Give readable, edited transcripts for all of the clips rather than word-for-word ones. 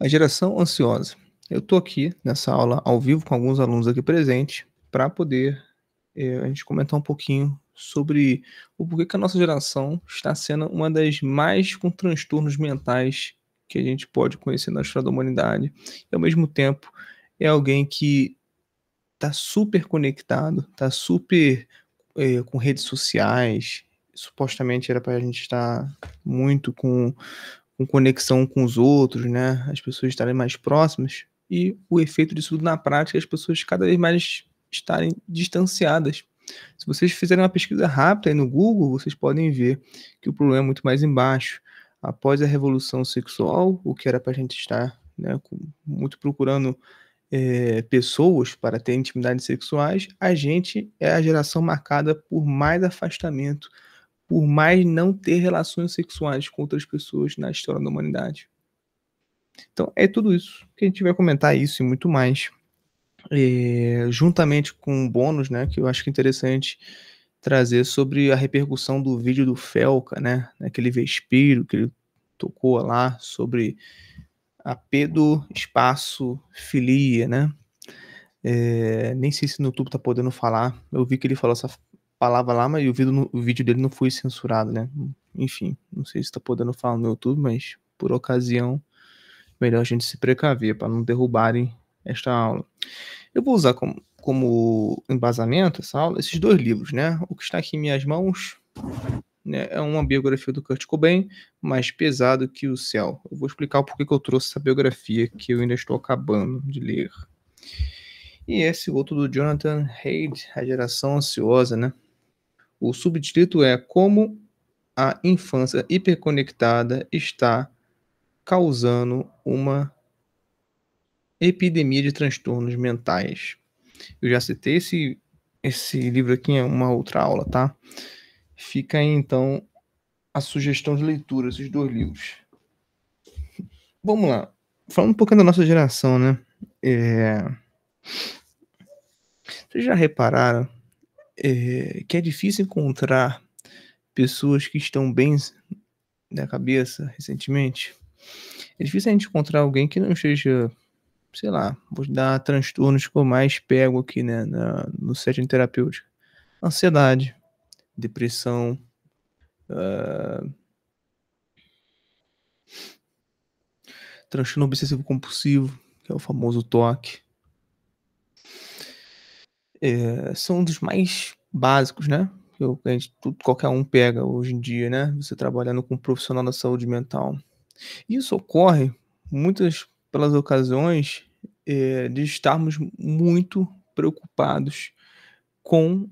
A geração ansiosa. Eu estou aqui nessa aula ao vivo com alguns alunos aqui presentes para poder a gente comentar um pouquinho sobre o porquê que a nossa geração está sendo uma das mais com transtornos mentais que a gente pode conhecer na história da humanidade. E ao mesmo tempo é alguém que está super conectado, está super com redes sociais. Supostamente era para a gente estar muito com conexão com os outros, né, as pessoas estarem mais próximas, e o efeito disso tudo na prática é as pessoas cada vez mais estarem distanciadas. Se vocês fizerem uma pesquisa rápida aí no Google, vocês podem ver que o problema é muito mais embaixo. Após a revolução sexual, o que era para a gente estar, né, muito procurando pessoas para ter intimidades sexuais, a gente é a geração marcada por mais afastamento, por mais não ter relações sexuais com outras pessoas na história da humanidade. Então é tudo isso que a gente vai comentar, isso e muito mais. Juntamente com um bônus, né, que eu acho que é interessante trazer sobre a repercussão do vídeo do Felca, né, aquele vespeiro que ele tocou lá sobre a pedoespaçofilia, né. Nem sei se no YouTube tá podendo falar, eu vi que ele falou essa palavra lá, mas o vídeo dele não foi censurado, né. Enfim, não sei se tá podendo falar no YouTube, mas por ocasião, melhor a gente se precaver para não derrubarem esta aula. Eu vou usar como embasamento essa aula, esses 2 livros, né. O que está aqui em minhas mãos, né, é uma biografia do Kurt Cobain, Mais Pesado que o Céu. Eu vou explicar o porquê que eu trouxe essa biografia, que eu ainda estou acabando de ler. E esse outro do Jonathan Haidt, A Geração Ansiosa, né. O subtítulo é Como a Infância Hiperconectada está causando uma epidemia de transtornos mentais. Eu já citei esse livro aqui em uma outra aula, tá? Fica aí, então, a sugestão de leitura, esses 2 livros. Vamos lá. Falando um pouquinho da nossa geração, né? Vocês já repararam que é difícil encontrar pessoas que estão bem da cabeça recentemente? É difícil a gente encontrar alguém que não esteja, sei lá, vou dar transtornos que eu mais pego aqui, né, no setting terapêutico. Ansiedade, depressão, transtorno obsessivo compulsivo, que é o famoso TOC. São um dos mais básicos, né, qualquer um pega hoje em dia, né, você trabalhando com um profissional da saúde mental. Isso ocorre muitas pelas ocasiões, de estarmos muito preocupados com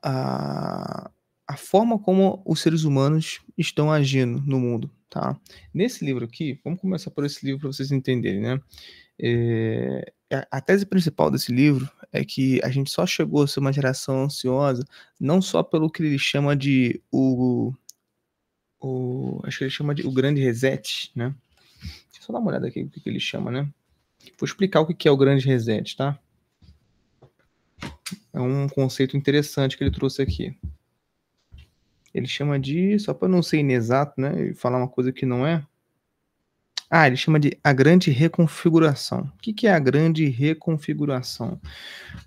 a a forma como os seres humanos estão agindo no mundo, tá. Nesse livro aqui, vamos começar por esse livro para vocês entenderem, né. A tese principal desse livro é que a gente só chegou a ser uma geração ansiosa, não só pelo que ele chama de acho que ele chama de o grande reset, né. Deixa eu só dar uma olhada aqui o que que ele chama, né. Vou explicar o que que é o grande reset, tá. É um conceito interessante que ele trouxe aqui. Ele chama de, só para não ser inexato, né, e falar uma coisa que não é. Ele chama de a grande reconfiguração. O que que é a grande reconfiguração?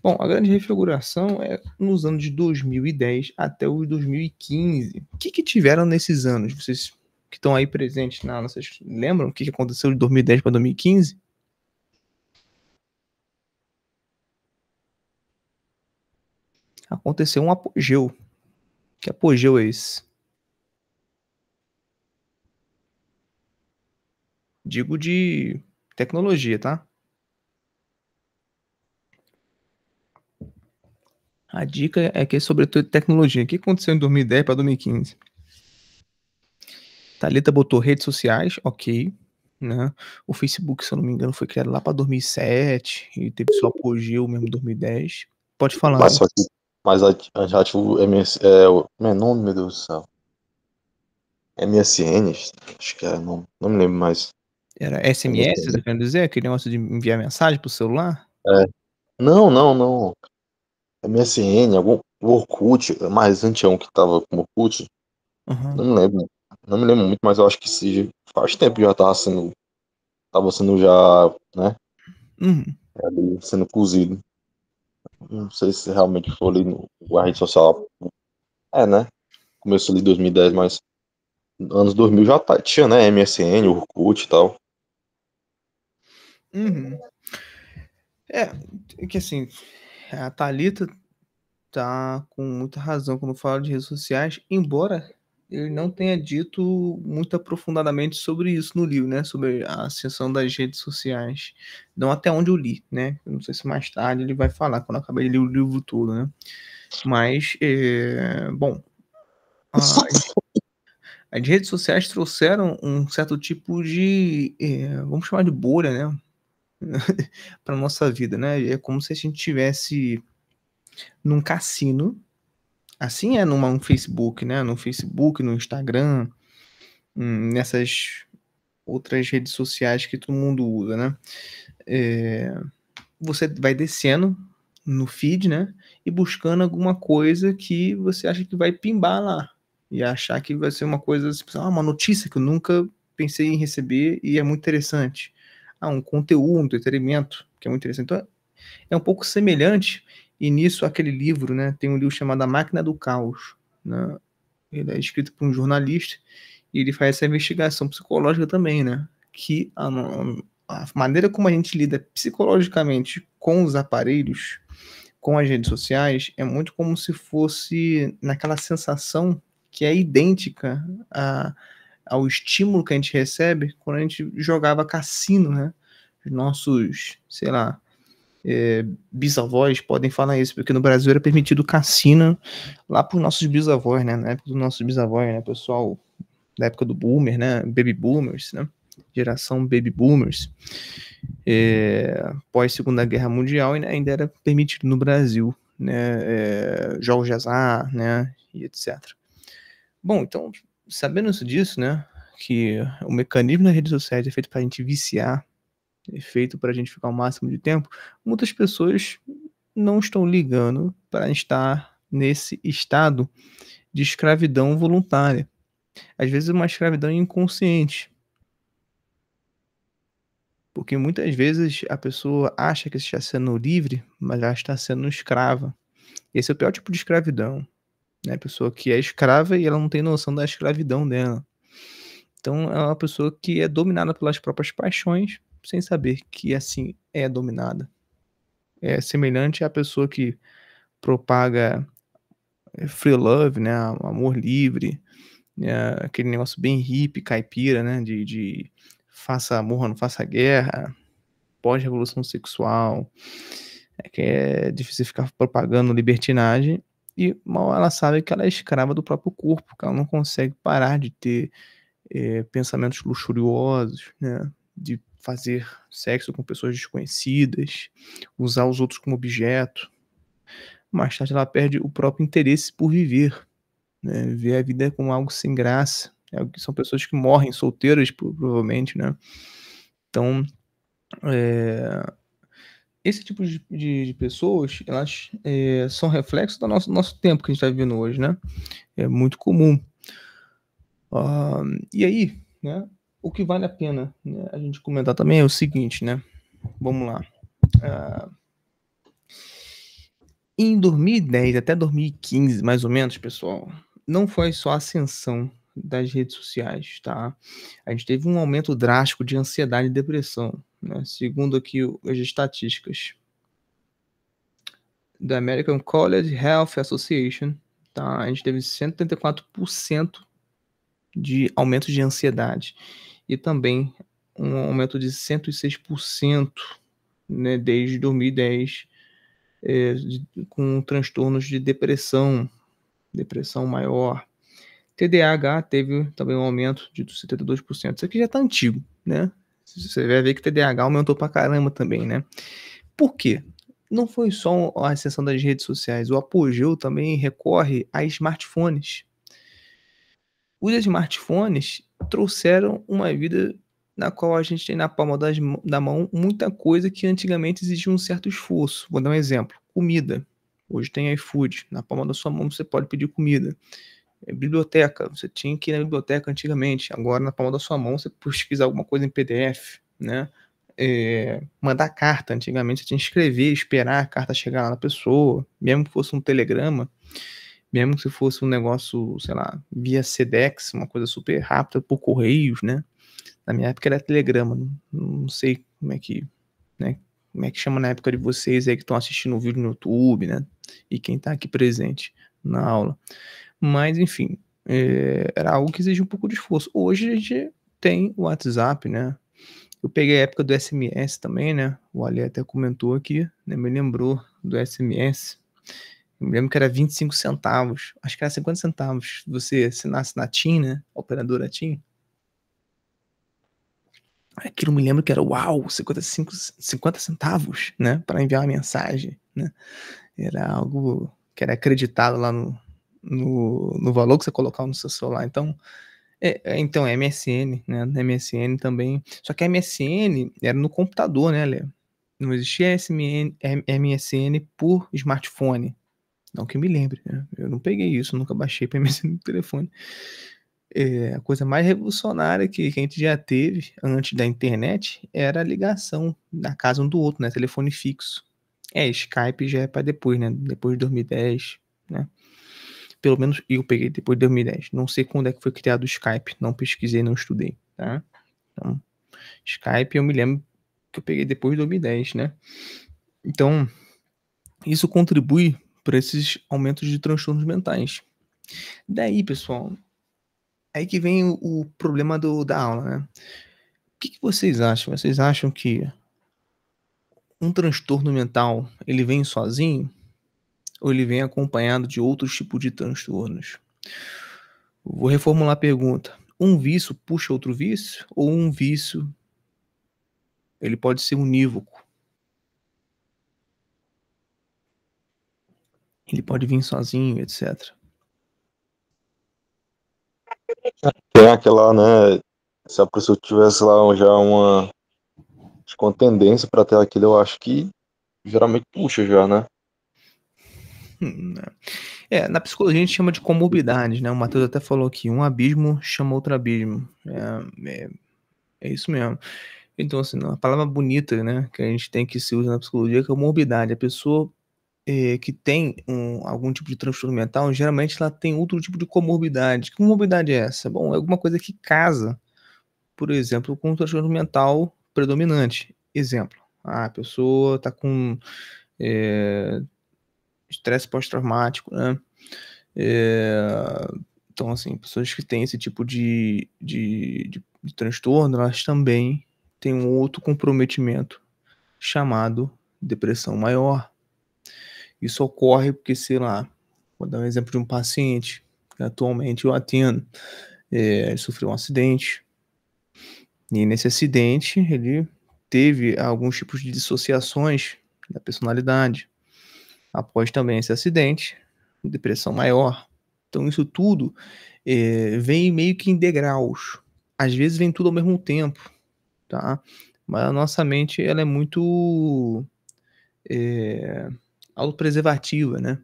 Bom, a grande reconfiguração é nos anos de 2010 até os 2015. O que que tiveram nesses anos? Vocês que estão aí presentes na aula, vocês lembram o que que aconteceu de 2010 para 2015? Aconteceu um apogeu. Que apogeu é esse? Digo de tecnologia, tá? A dica é que é sobretudo tecnologia. O que aconteceu em 2010 para 2015? Thalita botou redes sociais, ok, né. O Facebook, se eu não me engano, foi criado lá para 2007 e teve seu apogeu mesmo em 2010. Pode falar, Mas hein. só que já tinha o como é o nome, meu Deus do céu? MSN, acho que era, não me lembro mais. Era SMS, você tá MSN. querendo dizer? Aquele negócio de enviar mensagem pro celular? É. Não, não, não. MSN, o Orkut, mais antigão que tava com o Orkut, Aham. não me lembro. Não me lembro muito, mas eu acho que faz tempo que já tava sendo. tava sendo já, né, Uhum. ali sendo cozido. Não sei se realmente foi ali a rede social. Né? Começou ali em 2010, mas anos 2000 já tinha, né? MSN, Orkut e tal. Uhum. É que assim, a Thalita tá com muita razão quando fala de redes sociais, embora ele não tenha dito muito aprofundadamente sobre isso no livro, né? Sobre a ascensão das redes sociais. Não até onde eu li, né? Eu não sei se mais tarde ele vai falar, quando eu acabei de ler o livro todo, né? Mas, bom, as redes sociais trouxeram um certo tipo de, vamos chamar de bolha, né? Para nossa vida, né? É como se a gente tivesse num cassino. Assim é no Facebook, né? No Facebook, no Instagram, nessas outras redes sociais que todo mundo usa, né? Você vai descendo no feed, né? E buscando alguma coisa que você acha que vai pimbar lá. E achar que vai ser uma coisa, tipo, uma notícia que eu nunca pensei em receber e é muito interessante. Um conteúdo, um entretenimento que é muito interessante. Então, é um pouco semelhante, e nisso aquele livro, né? Tem um livro chamado A Máquina do Caos, né? Ele é escrito por um jornalista e ele faz essa investigação psicológica também, né? Que a maneira como a gente lida psicologicamente com os aparelhos, com as redes sociais, é muito como se fosse naquela sensação que é idêntica ao estímulo que a gente recebe quando a gente jogava cassino, né? Os nossos, sei lá, bisavós podem falar isso, porque no Brasil era permitido cassino lá para os nossos bisavós, né? Na época dos nossos bisavós, né? Pessoal da época do boomer, né? Baby boomers, né? Geração baby boomers. Pós Segunda Guerra Mundial ainda era permitido no Brasil, né? Jogos de azar, né? E etc. Bom, então, sabendo disso, né? Que o mecanismo das redes sociais é feito para a gente viciar, é feito para a gente ficar o máximo de tempo, muitas pessoas não estão ligando para estar nesse estado de escravidão voluntária. Às vezes uma escravidão inconsciente, porque muitas vezes a pessoa acha que está sendo livre, mas ela está sendo escrava. Esse é o pior tipo de escravidão, né? A pessoa que é escrava e ela não tem noção da escravidão dela. Então é uma pessoa que é dominada pelas próprias paixões, sem saber que assim é dominada. É semelhante à pessoa que propaga free love, né, amor livre, aquele negócio bem hippie, caipira, né, de faça amor, não faça guerra, pós-revolução sexual, que é difícil ficar propagando libertinagem, e mal ela sabe que ela é escrava do próprio corpo, que ela não consegue parar de ter pensamentos luxuriosos, né, de fazer sexo com pessoas desconhecidas, usar os outros como objeto. Mais tarde ela perde o próprio interesse por viver, né, vê a vida como algo sem graça, são pessoas que morrem solteiras provavelmente, né. Então, eh, esse tipo de pessoas, elas, são reflexo do nosso tempo que a gente está vivendo hoje, né. É muito comum. E aí, né, o que vale a pena, né, a gente comentar também é o seguinte, né, vamos lá, ah, em 2010 até 2015, mais ou menos, pessoal, não foi só a ascensão das redes sociais, tá? A gente teve um aumento drástico de ansiedade e depressão, né? Segundo aqui as estatísticas da American College Health Association, tá? A gente teve 134% de aumento de ansiedade e também um aumento de 106%, né, desde 2010, com transtornos de depressão maior. TDAH teve também um aumento de 72%. Isso aqui já está antigo, né? Você vai ver que o TDAH aumentou pra caramba também, né? Por quê? Não foi só a ascensão das redes sociais, o apogeu também recorre a smartphones. Os smartphones trouxeram uma vida na qual a gente tem na palma da mão muita coisa que antigamente exigia um certo esforço. Vou dar um exemplo: comida. Hoje tem iFood, na palma da sua mão você pode pedir comida. Biblioteca, você tinha que ir na biblioteca antigamente, agora na palma da sua mão você pesquisa alguma coisa em PDF. né? Mandar carta, antigamente você tinha que escrever, esperar a carta chegar lá na pessoa, mesmo que fosse um telegrama, mesmo que fosse um negócio, sei lá, via Sedex, uma coisa super rápida por correios, né? Na minha época era telegrama, não sei como é que, né, como é que chama na época de vocês aí que estão assistindo o vídeo no YouTube, né? E quem tá aqui presente na aula. Mas, enfim, era algo que exigia um pouco de esforço. Hoje a gente tem o WhatsApp, né? Eu peguei a época do SMS também, né? O Ali até comentou aqui, né? Me lembrou do SMS. Eu me lembro que era 25 centavos. Acho que era 50 centavos. Você assinasse na TIM, né? Operadora TIM. Aquilo me lembro que era, uau, 50 centavos, né? Para enviar uma mensagem, né? Era algo que era acreditado lá no valor que você colocava no seu celular. Então, então MSN, né? MSN também. Só que a MSN era no computador, né, Lê? Não existia MSN por smartphone. Não que eu me lembre, né? Eu não peguei isso, nunca baixei para MSN no telefone. A coisa mais revolucionária que a gente já teve antes da internet era a ligação da casa um do outro, né? Telefone fixo. Skype já é para depois, né? Depois de 2010, né? Pelo menos eu peguei depois de 2010. Não sei quando é que foi criado o Skype. Não pesquisei, não estudei, tá? Então, Skype eu me lembro que eu peguei depois de 2010, né? Então, isso contribui para esses aumentos de transtornos mentais. Daí, pessoal, aí que vem o problema da aula, né? O que vocês acham? Vocês acham que um transtorno mental, ele vem sozinho? Ou ele vem acompanhado de outros tipos de transtornos? Vou reformular a pergunta. Um vício puxa outro vício? Ou um vício, ele pode ser unívoco? Ele pode vir sozinho, etc. Tem aquela, né? Se a pessoa tivesse lá já uma tendência para ter aquilo, eu acho que geralmente puxa já, né? Na psicologia a gente chama de comorbidades, né? O Matheus até falou aqui, um abismo chama outro abismo. É isso mesmo. Então, assim, uma palavra bonita, né, que a gente tem que se usa na psicologia é comorbidade. A pessoa que tem algum tipo de transtorno mental, geralmente ela tem outro tipo de comorbidade. Que comorbidade é essa? Bom, é alguma coisa que casa, por exemplo, com um transtorno mental predominante. Exemplo, a pessoa está com estresse pós-traumático, né? Então, assim, pessoas que têm esse tipo de transtorno, elas também têm um outro comprometimento chamado depressão maior. Isso ocorre porque, sei lá, vou dar um exemplo de um paciente que atualmente eu atendo, sofreu um acidente, e nesse acidente ele teve alguns tipos de dissociações da personalidade. Após também esse acidente, depressão maior. Então isso tudo vem meio que em degraus. Às vezes vem tudo ao mesmo tempo, tá? Mas a nossa mente ela é muito autopreservativa, né?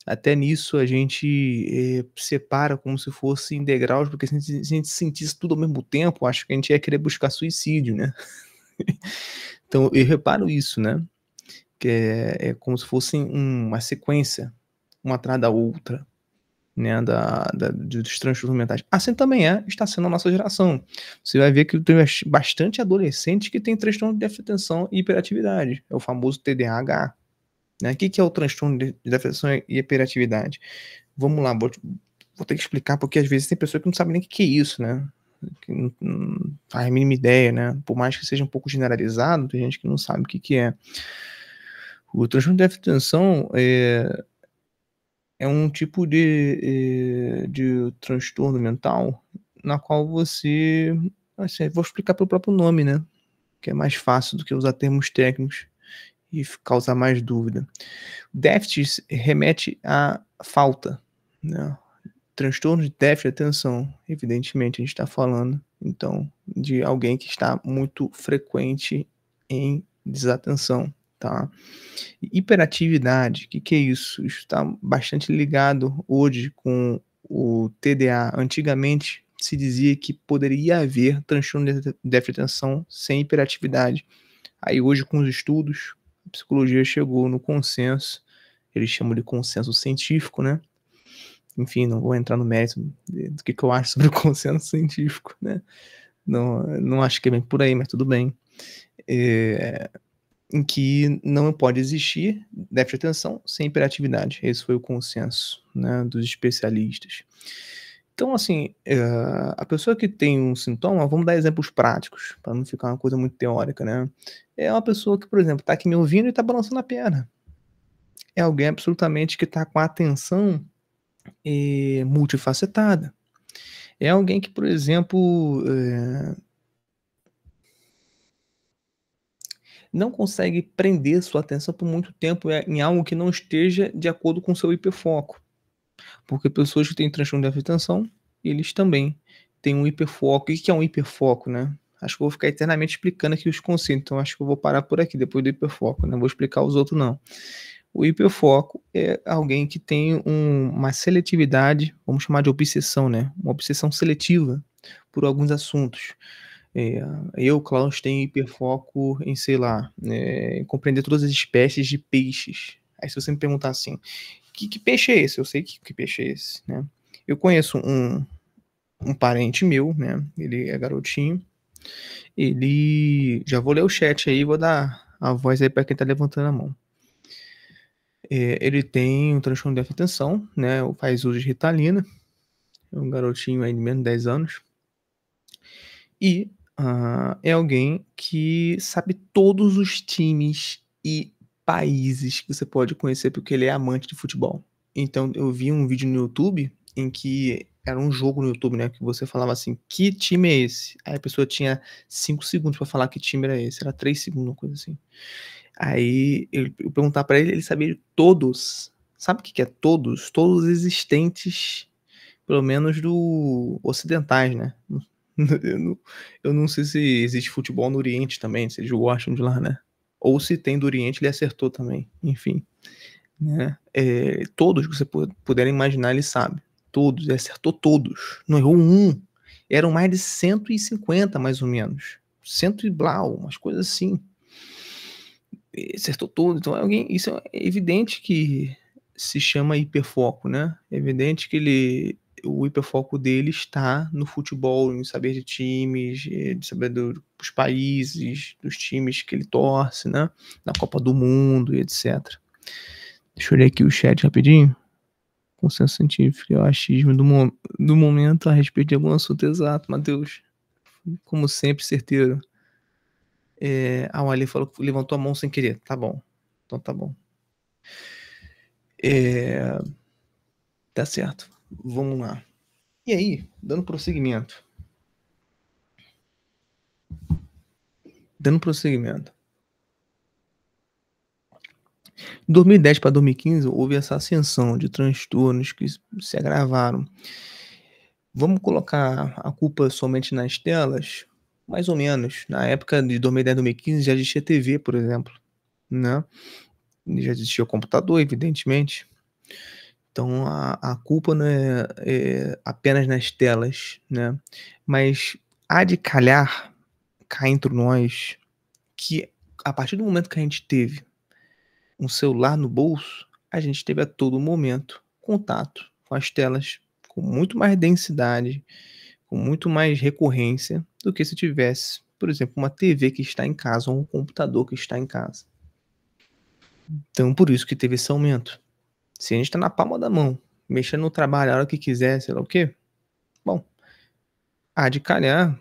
Até nisso a gente separa como se fosse em degraus, porque se a gente sentisse tudo ao mesmo tempo, acho que a gente ia querer buscar suicídio, né? Então eu reparo isso, né? Que é como se fosse uma sequência, uma atrás da outra, né? Dos transtornos mentais. Assim também está sendo a nossa geração. Você vai ver que tem bastante adolescente que tem transtorno de déficit de atenção e hiperatividade. É o famoso TDAH. Né? O que é o transtorno de déficit de atenção e hiperatividade? Vamos lá, vou ter que explicar, porque às vezes tem pessoa que não sabe nem o que é isso, né? Que não faz a mínima ideia, né? Por mais que seja um pouco generalizado, tem gente que não sabe o que é. O transtorno de déficit de atenção é um tipo de transtorno mental na qual você, assim, vou explicar pelo próprio nome, né? Que é mais fácil do que usar termos técnicos e causar mais dúvida. Déficit remete à falta, né? Transtorno de déficit de atenção, evidentemente a gente está falando, então, de alguém que está muito frequente em desatenção, tá? Hiperatividade, o que é isso? Isso está bastante ligado hoje com o TDA. Antigamente, se dizia que poderia haver transtorno de déficit de atenção sem hiperatividade. Aí hoje, com os estudos, a psicologia chegou no consenso, eles chamam de consenso científico, né? Enfim, não vou entrar no mérito do que eu acho sobre o consenso científico, né? Não acho que é bem por aí, mas tudo bem. Em que não pode existir déficit de atenção sem hiperatividade. Esse foi o consenso, né, dos especialistas. Então, assim, a pessoa que tem um sintoma, vamos dar exemplos práticos, para não ficar uma coisa muito teórica, né? É uma pessoa que, por exemplo, está aqui me ouvindo e está balançando a perna. É alguém absolutamente que está com a atenção multifacetada. É alguém que, por exemplo, não consegue prender sua atenção por muito tempo em algo que não esteja de acordo com o seu hiperfoco. Porque pessoas que têm transtorno de déficit de atenção, eles também têm um hiperfoco. O que é um hiperfoco, né? Acho que eu vou ficar eternamente explicando aqui os conceitos, então acho que eu vou parar por aqui depois do hiperfoco, não vou explicar os outros não. O hiperfoco é alguém que tem uma seletividade, vamos chamar de obsessão, né? Uma obsessão seletiva por alguns assuntos. Klaus, tenho hiperfoco em, sei lá, em compreender todas as espécies de peixes. Aí se você me perguntar assim, que peixe é esse? Eu sei que peixe é esse, né? Eu conheço um parente meu, né? Ele é garotinho. Ele... Já vou ler o chat aí, vou dar a voz aí para quem tá levantando a mão. Ele tem um transtorno de déficit de atenção, né? Faz uso de Ritalina. É um garotinho aí de menos de 10 anos. E é alguém que sabe todos os times e países que você pode conhecer, porque ele é amante de futebol. Então eu vi um vídeo no YouTube em que era um jogo no YouTube, né? Que você falava assim, que time é esse? Aí a pessoa tinha 5 segundos para falar que time era esse. Era 3 segundos, uma coisa assim. Aí eu perguntava pra ele, ele sabia de todos. Sabe o que é todos? Todos existentes, pelo menos do ocidentais, né? Eu não sei se existe futebol no Oriente também, se eles gostam de lá, né? Ou se tem do Oriente, ele acertou também. Enfim, né? Todos que você puder imaginar, ele sabe. Todos, ele acertou todos. Não errou um. Eram mais de 150, mais ou menos. 100 e blau, umas coisas assim. Acertou tudo. Então, isso é evidente que se chama hiperfoco, né? É evidente que o hiperfoco dele está no futebol, em saber de times, de saber dos países, dos times que ele torce, né? Na Copa do Mundo e etc. Deixa eu ler aqui o chat rapidinho. Consenso científico e o achismo do momento a respeito de algum assunto exato, Matheus. Como sempre, certeiro. O Ali falou que levantou a mão sem querer. Tá bom. Então tá bom. Tá certo. Vamos lá. E aí, dando prosseguimento. De 2010 para 2015, houve essa ascensão de transtornos que se agravaram. Vamos colocar a culpa somente nas telas? Mais ou menos. Na época de 2010 2015 já existia TV, por exemplo, né? Já existia o computador, evidentemente. Então a culpa não é apenas nas telas, né? Mas há de calhar cá entre nós que a partir do momento que a gente teve um celular no bolso, a gente teve a todo momento contato com as telas com muito mais densidade, com muito mais recorrência do que se tivesse, por exemplo, uma TV que está em casa ou um computador que está em casa. Então, por isso que teve esse aumento. Se a gente está na palma da mão, mexendo no trabalho a hora que quiser, sei lá o quê, bom, há de calhar,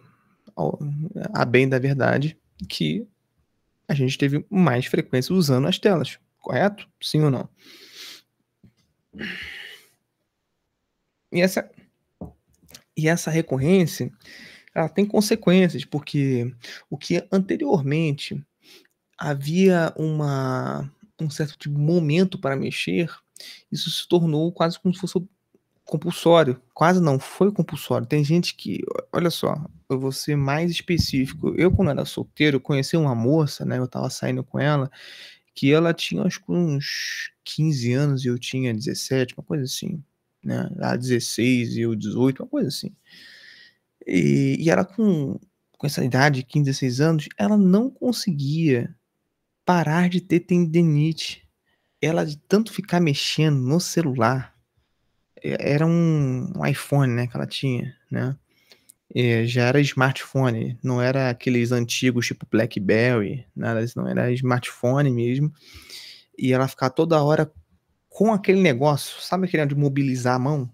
a bem da verdade, que a gente teve mais frequência usando as telas, correto? Sim ou não? E essa recorrência, ela tem consequências, porque o que anteriormente havia um certo tipo de momento para mexer, isso se tornou quase como se fosse compulsório. Quase não, foi compulsório. Tem gente que, olha só, eu vou ser mais específico. Eu, quando era solteiro, eu conheci uma moça, né? Eu tava saindo com ela, que ela tinha acho que uns 15 anos e eu tinha 17, uma coisa assim, né? Ela 16 e eu 18, uma coisa assim. E ela com essa idade, 15, 16 anos, ela não conseguia parar de ter tendinite. Ela de tanto ficar mexendo no celular, era um iPhone, né, que ela tinha, né, já era smartphone, não era aqueles antigos tipo BlackBerry, nada disso não, era smartphone mesmo, e ela ficava toda hora com aquele negócio, sabe aquele de mobilizar a mão?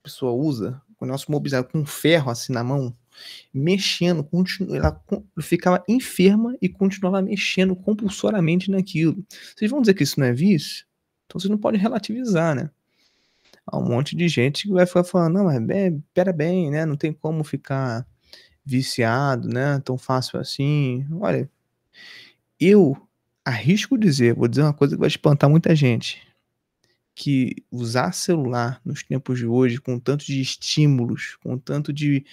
A pessoa usa, o negócio mobilizado com um ferro assim na mão, mexendo, ela ficava enferma e continuava mexendo compulsoriamente naquilo. Vocês vão dizer que isso não é vício? Então vocês não podem relativizar, né? Há um monte de gente que vai ficar falando, não, mas espera bem, né? Não tem como ficar viciado, né? Tão fácil assim. Olha, eu arrisco dizer, vou dizer uma coisa que vai espantar muita gente, que usar celular nos tempos de hoje, com tanto de estímulos, com tanto de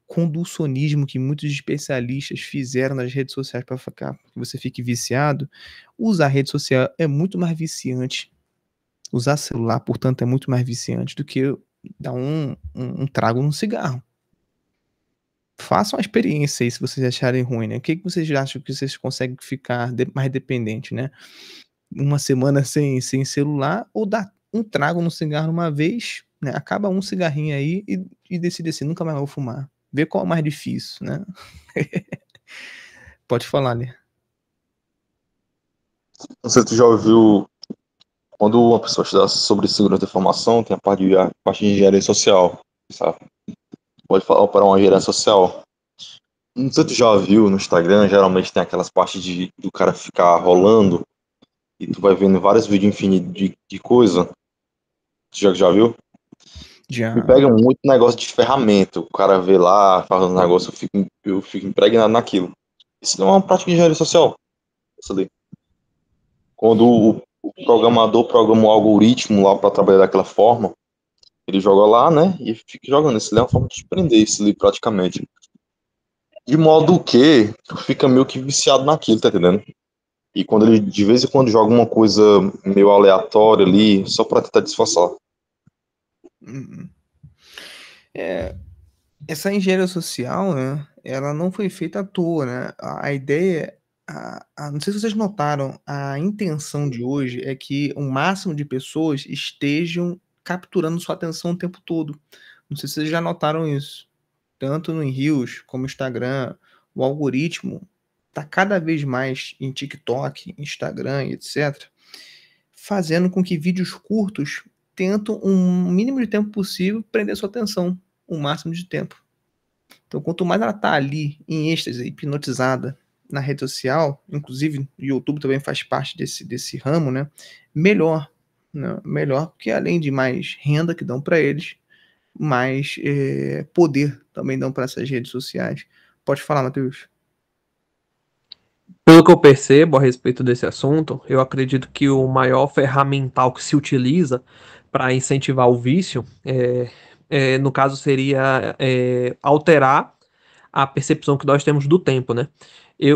conducionismo que muitos especialistas fizeram nas redes sociais para que você fique viciado, usar rede social é muito mais viciante. Usar celular, portanto, é muito mais viciante do que dar um trago num cigarro. Façam a experiência aí se vocês acharem ruim, né. O que vocês acham que vocês conseguem ficar mais dependente, né? Uma semana sem celular ou dar um trago no cigarro uma vez, né, acaba um cigarrinho aí e decide assim: "Nunca mais vou fumar". Vê qual é o mais difícil, né. Pode falar, Lê. Não sei se tu já ouviu, quando uma pessoa estuda sobre segurança da informação, tem a parte de engenharia social, sabe? Pode falar para uma engenharia social. Não sei se tu já viu no Instagram, geralmente tem aquelas partes do cara ficar rolando e tu vai vendo vários vídeos infinitos de coisa. Tu já viu? Me Já. pega muito negócio de ferramenta. O cara vê lá, faz um negócio, eu fico impregnado naquilo. Isso não é uma prática de engenharia social. Isso ali. Quando o programador programa um algoritmo lá para trabalhar daquela forma, ele joga lá, né? E fica jogando. Isso ali é uma forma de desprender isso ali praticamente. De modo que tu fica meio que viciado naquilo, tá entendendo? E quando ele de vez em quando joga uma coisa meio aleatória ali, só pra tentar disfarçar. Uhum. É, essa engenharia social, né, ela não foi feita à toa, né. A ideia não sei se vocês notaram, a intenção de hoje é que o máximo de pessoas estejam capturando sua atenção o tempo todo. Não sei se vocês já notaram isso. Tanto no Reels como no Instagram, o algoritmo tá cada vez mais em TikTok, Instagram e etcétera, fazendo com que vídeos curtos tentam um mínimo de tempo possível prender sua atenção, o máximo de tempo. Então, quanto mais ela tá ali em êxtase, hipnotizada na rede social, inclusive o YouTube também faz parte desse ramo, né, melhor, né, melhor, porque além de mais renda que dão para eles, mais, poder também dão para essas redes sociais. Pode falar, Matheus. Pelo que eu percebo a respeito desse assunto, eu acredito que o maior ferramental que se utiliza para incentivar o vício, no caso, seria alterar a percepção que nós temos do tempo, né?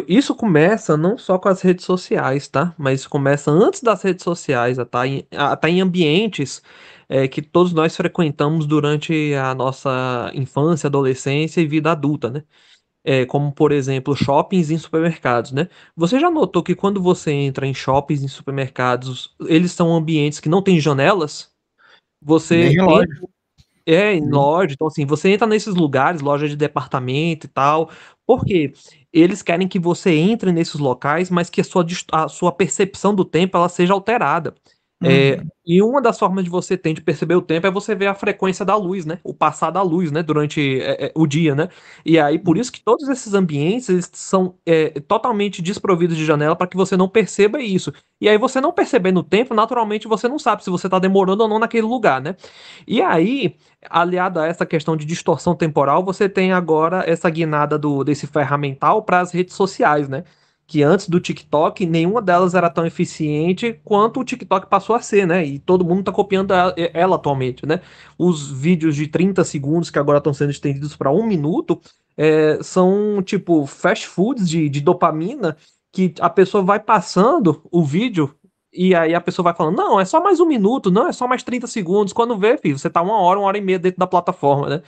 Isso começa não só com as redes sociais, tá? Mas começa antes das redes sociais, a tá em ambientes que todos nós frequentamos durante a nossa infância, adolescência e vida adulta, né? Como por exemplo, shoppings e supermercados, né? Você já notou que quando você entra em shoppings e supermercados, eles são ambientes que não têm janelas? Nem Você entra, relógio, em nem loja, então assim, você entra nesses lugares, loja de departamento e tal, porque eles querem que você entre nesses locais, mas que a sua percepção do tempo ela seja alterada. uhum, E uma das formas de você ter de perceber o tempo é você ver a frequência da luz, né? O passar da luz, né? Durante o dia, né? E aí, por isso que todos esses ambientes eles são totalmente desprovidos de janela para que você não perceba isso. E aí, você não percebendo o tempo, naturalmente você não sabe se você está demorando ou não naquele lugar, né? E aí, aliado a essa questão de distorção temporal, você tem agora essa guinada desse ferramental para as redes sociais, né? Que antes do TikTok, nenhuma delas era tão eficiente quanto o TikTok passou a ser, né? E todo mundo tá copiando ela atualmente, né? Os vídeos de 30 segundos que agora estão sendo estendidos para 1 minuto são tipo fast foods de dopamina que a pessoa vai passando o vídeo e aí a pessoa vai falando, não, é só mais 1 minuto, não, é só mais 30 segundos. Quando vê, filho, você tá 1 hora, 1 hora e meia dentro da plataforma, né? uhum.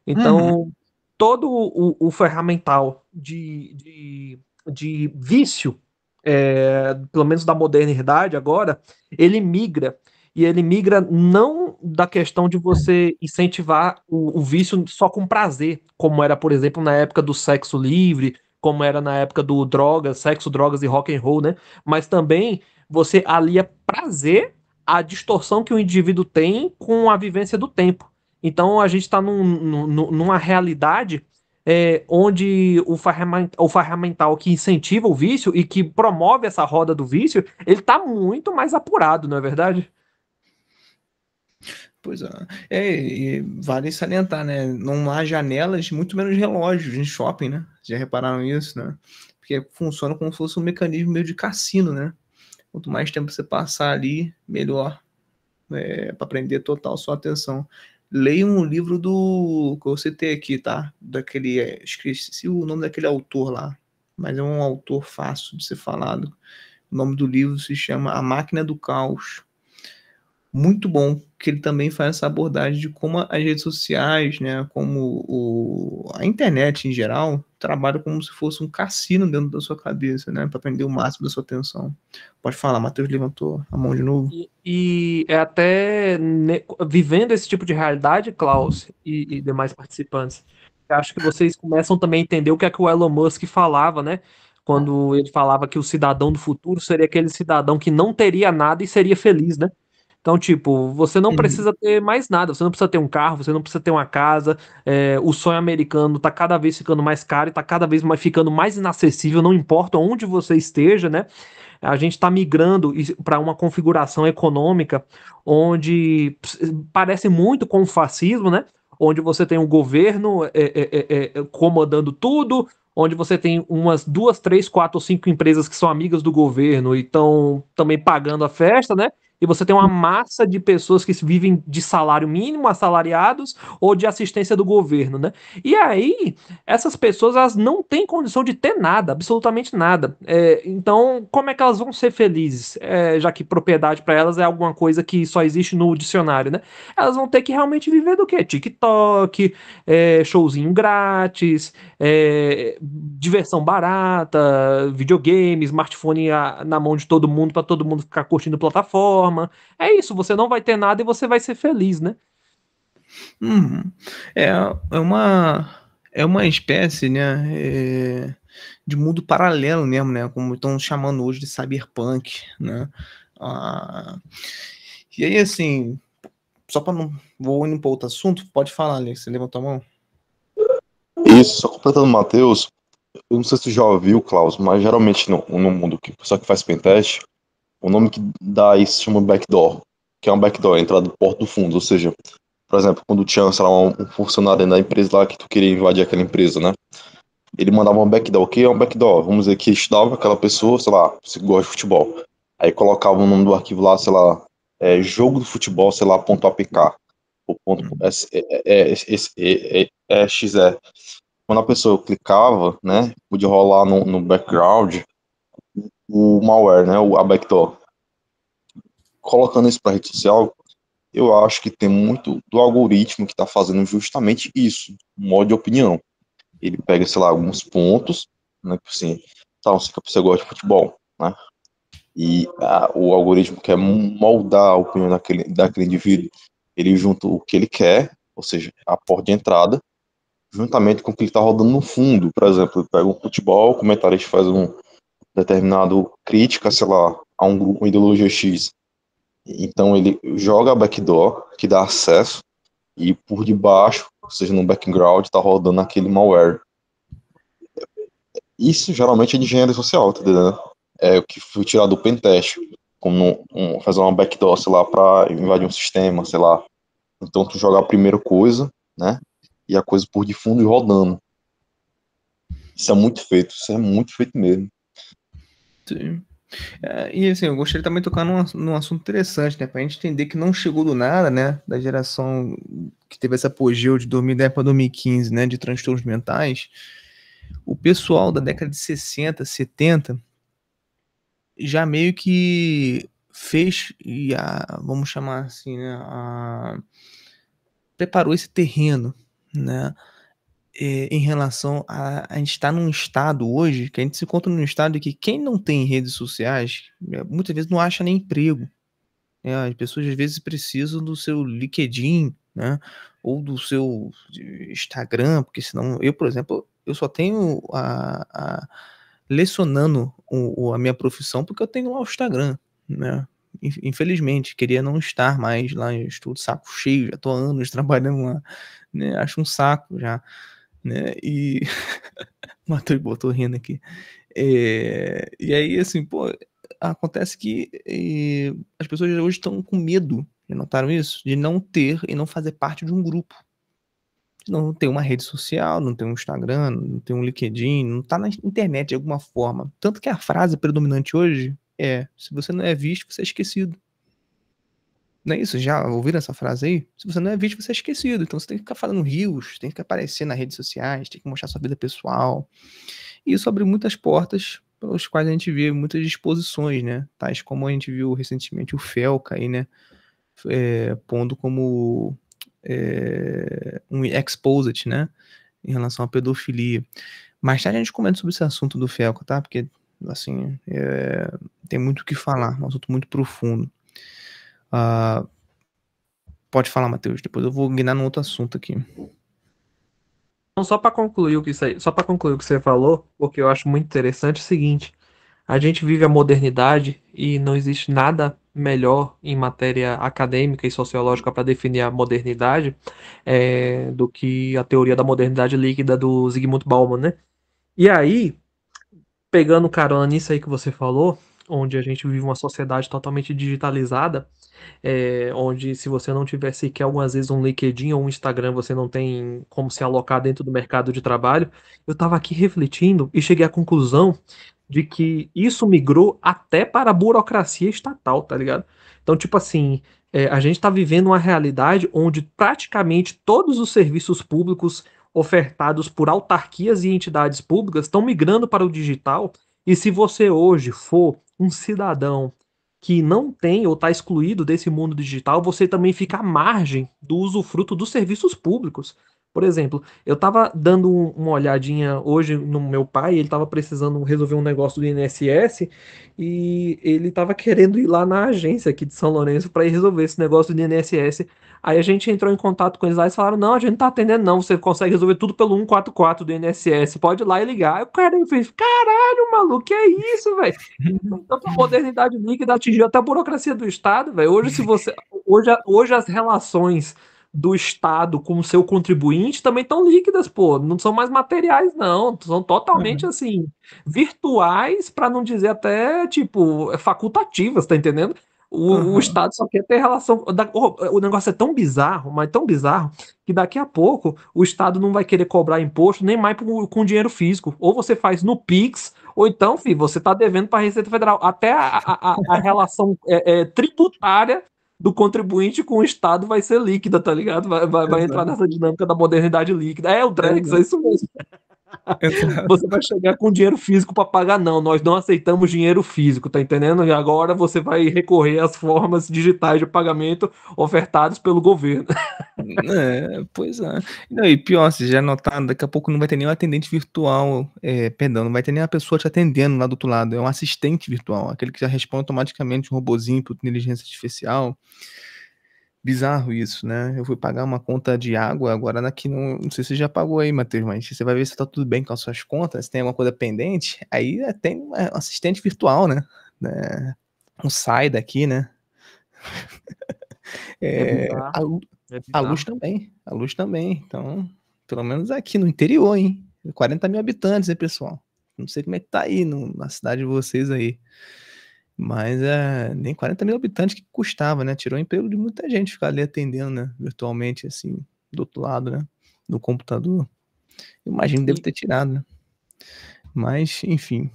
Então, todo o ferramental de vício, pelo menos da modernidade agora, ele migra. E ele migra não da questão de você incentivar o vício só com prazer, como era, por exemplo, na época do sexo livre, como era na época do drogas, sexo, drogas e rock and roll, né? Mas também você alia prazer à distorção que o indivíduo tem com a vivência do tempo. Então a gente está numa realidade onde o ferramental que incentiva o vício e que promove essa roda do vício, ele está muito mais apurado, não é verdade? Pois é. E vale salientar, né? Não há janelas, muito menos relógios em shopping, né? Já repararam isso, né? Porque funciona como se fosse um mecanismo meio de cassino, né? Quanto mais tempo você passar ali, melhor. Para prender total sua atenção. Leia um livro do que eu citei aqui, tá? Daquele. Esqueci o nome daquele autor lá, mas é um autor fácil de ser falado. O nome do livro se chama A Máquina do Caos. Muito bom, que ele também faz essa abordagem de como as redes sociais, né, como a internet em geral, trabalha como se fosse um cassino dentro da sua cabeça, né, para prender o máximo da sua atenção. Pode falar, Matheus levantou a mão de novo. E é até vivendo esse tipo de realidade, Klaus e demais participantes, eu acho que vocês começam também a entender o que é que o Elon Musk falava, né? Quando ele falava que o cidadão do futuro seria aquele cidadão que não teria nada e seria feliz, né? Então, tipo, você não Uhum. precisa ter mais nada, você não precisa ter um carro, você não precisa ter uma casa, o sonho americano tá cada vez ficando mais caro e tá cada vez mais ficando mais inacessível, não importa onde você esteja, né? A gente está migrando para uma configuração econômica onde parece muito com o fascismo, né? Onde você tem um governo comandando tudo, onde você tem umas duas, três, quatro ou cinco empresas que são amigas do governo e estão também pagando a festa, né? E você tem uma massa de pessoas que vivem de salário mínimo, assalariados, ou de assistência do governo, né? E aí, essas pessoas elas não têm condição de ter nada, absolutamente nada. Então, como é que elas vão ser felizes? Já que propriedade para elas é alguma coisa que só existe no dicionário, né? Elas vão ter que realmente viver do quê? TikTok, showzinho grátis, diversão barata, videogame, smartphone na mão de todo mundo para todo mundo ficar curtindo plataforma. É isso, você não vai ter nada e você vai ser feliz, né? Uhum. É, é uma espécie, né, de mundo paralelo mesmo, né, como estão chamando hoje de cyberpunk, né. Ah, e aí, assim, só para não vou indo para outro assunto, pode falar, Alex, você levantou a mão? Isso, só completando o Matheus, eu não sei se tu já ouviu, Klaus, mas geralmente no mundo que o pessoal que faz pentest, o nome que dá isso se chama backdoor, que é um backdoor, entrada do porto do fundo, ou seja, por exemplo, quando tinha, sei lá, um funcionário dentro da empresa lá que tu queria invadir aquela empresa, né? Ele mandava um backdoor. O que é um backdoor? Vamos dizer que estudava aquela pessoa, sei lá, se gosta de futebol. Aí colocava o nome do arquivo lá, sei lá, jogo do futebol, sei lá, ponto .apk. O ponto .exe. Quando a pessoa clicava, né, podia rolar no background o malware, né, a backdoor. Colocando isso para rede social, eu acho que tem muito do algoritmo que está fazendo justamente isso, modo de opinião. Ele pega, sei lá, alguns pontos, né, tipo assim, tá, não sei que você gosta de futebol, né, e o algoritmo quer moldar a opinião daquele indivíduo, ele junta o que ele quer, ou seja, a porta de entrada, juntamente com o que ele está rodando no fundo. Por exemplo, ele pega um futebol, o comentarista faz um determinado crítica, sei lá, a um grupo, uma ideologia X. Então ele joga a backdoor, que dá acesso, e por debaixo, ou seja, no background, está rodando aquele malware. Isso geralmente é de engenharia social, tá entendendo? É o que foi tirado do pentest, como fazer uma backdoor, sei lá, para invadir um sistema, sei lá. Então tu jogar a primeira coisa, né? E a coisa por de fundo e rodando. Isso é muito feito mesmo. Sim. E assim, eu gostaria também de tocar num assunto interessante, né? Pra gente entender que não chegou do nada, né? Da geração que teve esse apogeu de 2010 para 2015, né? De transtornos mentais. O pessoal da década de 60, 70 já meio que fez, vamos chamar assim, né? Preparou esse terreno, né? em relação a gente estar num estado hoje, que a gente se encontra num estado que quem não tem redes sociais, muitas vezes não acha nem emprego. As pessoas às vezes precisam do seu LinkedIn, né? Ou do seu Instagram, porque senão eu, por exemplo, eu só tenho lecionando a minha profissão porque eu tenho lá o Instagram, né? Infelizmente, queria não estar mais lá, eu estou de saco cheio, já estou há anos trabalhando lá, né? Acho um saco já, né? E o Matheus botou rindo aqui. E aí, assim, pô, acontece que as pessoas hoje estão com medo, já notaram isso? De não ter e não fazer parte de um grupo. Não tem uma rede social, não tem um Instagram, não tem um LinkedIn, não tá na internet de alguma forma. Tanto que a frase predominante hoje é: se você não é visto, você é esquecido. Não é isso? Já ouviram essa frase aí? Se você não é visto, você é esquecido. Então você tem que ficar falando rios, tem que aparecer nas redes sociais, tem que mostrar sua vida pessoal. E isso abre muitas portas pelas quais a gente vê muitas disposições, né? Tais como a gente viu recentemente o Felca aí, né? Pondo como um exposit, né? Em relação à pedofilia. Mais tarde a gente comenta sobre esse assunto do Felca, tá? Porque, assim, tem muito o que falar, um assunto muito profundo. Pode falar, Matheus, depois eu vou guinar num outro assunto aqui. Então, só para concluir só para concluir o que você falou, porque eu acho muito interessante é o seguinte: a gente vive a modernidade e não existe nada melhor em matéria acadêmica e sociológica para definir a modernidade do que a teoria da modernidade líquida do Zygmunt Bauman, né? E aí, pegando carona nisso aí que você falou, onde a gente vive uma sociedade totalmente digitalizada, onde se você não tiver sequer algumas vezes um LinkedIn ou um Instagram, você não tem como se alocar dentro do mercado de trabalho. Eu estava aqui refletindo e cheguei à conclusão de que isso migrou até para a burocracia estatal, tá ligado? Então, tipo assim, a gente está vivendo uma realidade onde praticamente todos os serviços públicos ofertados por autarquias e entidades públicas estão migrando para o digital. E se você hoje for um cidadão que não tem ou está excluído desse mundo digital, você também fica à margem do usufruto dos serviços públicos. Por exemplo, eu estava dando uma olhadinha hoje no meu pai, ele estava precisando resolver um negócio do INSS e ele estava querendo ir lá na agência aqui de São Lourenço para ir resolver esse negócio do INSS. Aí a gente entrou em contato com eles lá e falaram: não, a gente não tá atendendo, não. Você consegue resolver tudo pelo 144 do INSS. Pode ir lá e ligar. Aí o cara fez: caralho, maluco, que é isso, velho? Então, a modernidade líquida atingiu até a burocracia do Estado, velho. Hoje, se você. Hoje as relações do Estado com o seu contribuinte também estão líquidas, pô. Não são mais materiais, não. São totalmente assim, virtuais, para não dizer até, tipo, facultativas, tá entendendo? O Aham. Estado só quer ter relação. O negócio é tão bizarro, mas tão bizarro, que daqui a pouco o Estado não vai querer cobrar imposto nem mais com dinheiro físico. Ou você faz no Pix, ou então, filho, você está devendo para a Receita Federal. Até a relação tributária do contribuinte com o Estado vai ser líquida, tá ligado? Vai entrar Exato. nessa dinâmica da modernidade líquida. É o Drex, é Exato. isso mesmo. Exato. Você vai chegar com dinheiro físico para pagar, não. Nós não aceitamos dinheiro físico, tá entendendo? E agora você vai recorrer às formas digitais de pagamento ofertadas pelo governo. Pois é. Não, e pior, se já notaram, daqui a pouco não vai ter nenhum atendente virtual, perdão, não vai ter nem a pessoa te atendendo lá do outro lado, é um assistente virtual, aquele que já responde automaticamente um robozinho por inteligência artificial. Bizarro isso, né? Eu fui pagar uma conta de água, agora aqui não sei se você já pagou aí, Matheus, mas você vai ver se tá tudo bem com as suas contas, se tem alguma coisa pendente, aí tem um assistente virtual, né? Um sai daqui, né? É É, bizarro, a, lu- é a luz bizarro. também, a luz também. Então, pelo menos aqui no interior, hein? 40 mil habitantes, hein, pessoal? Não sei como é que tá aí na cidade de vocês aí. Mas nem 40 mil habitantes que custava, né? Tirou o emprego de muita gente ficar ali atendendo, né? Virtualmente, assim, do outro lado, né? No computador. Eu imagino que deve E, ter tirado, né? Mas, enfim.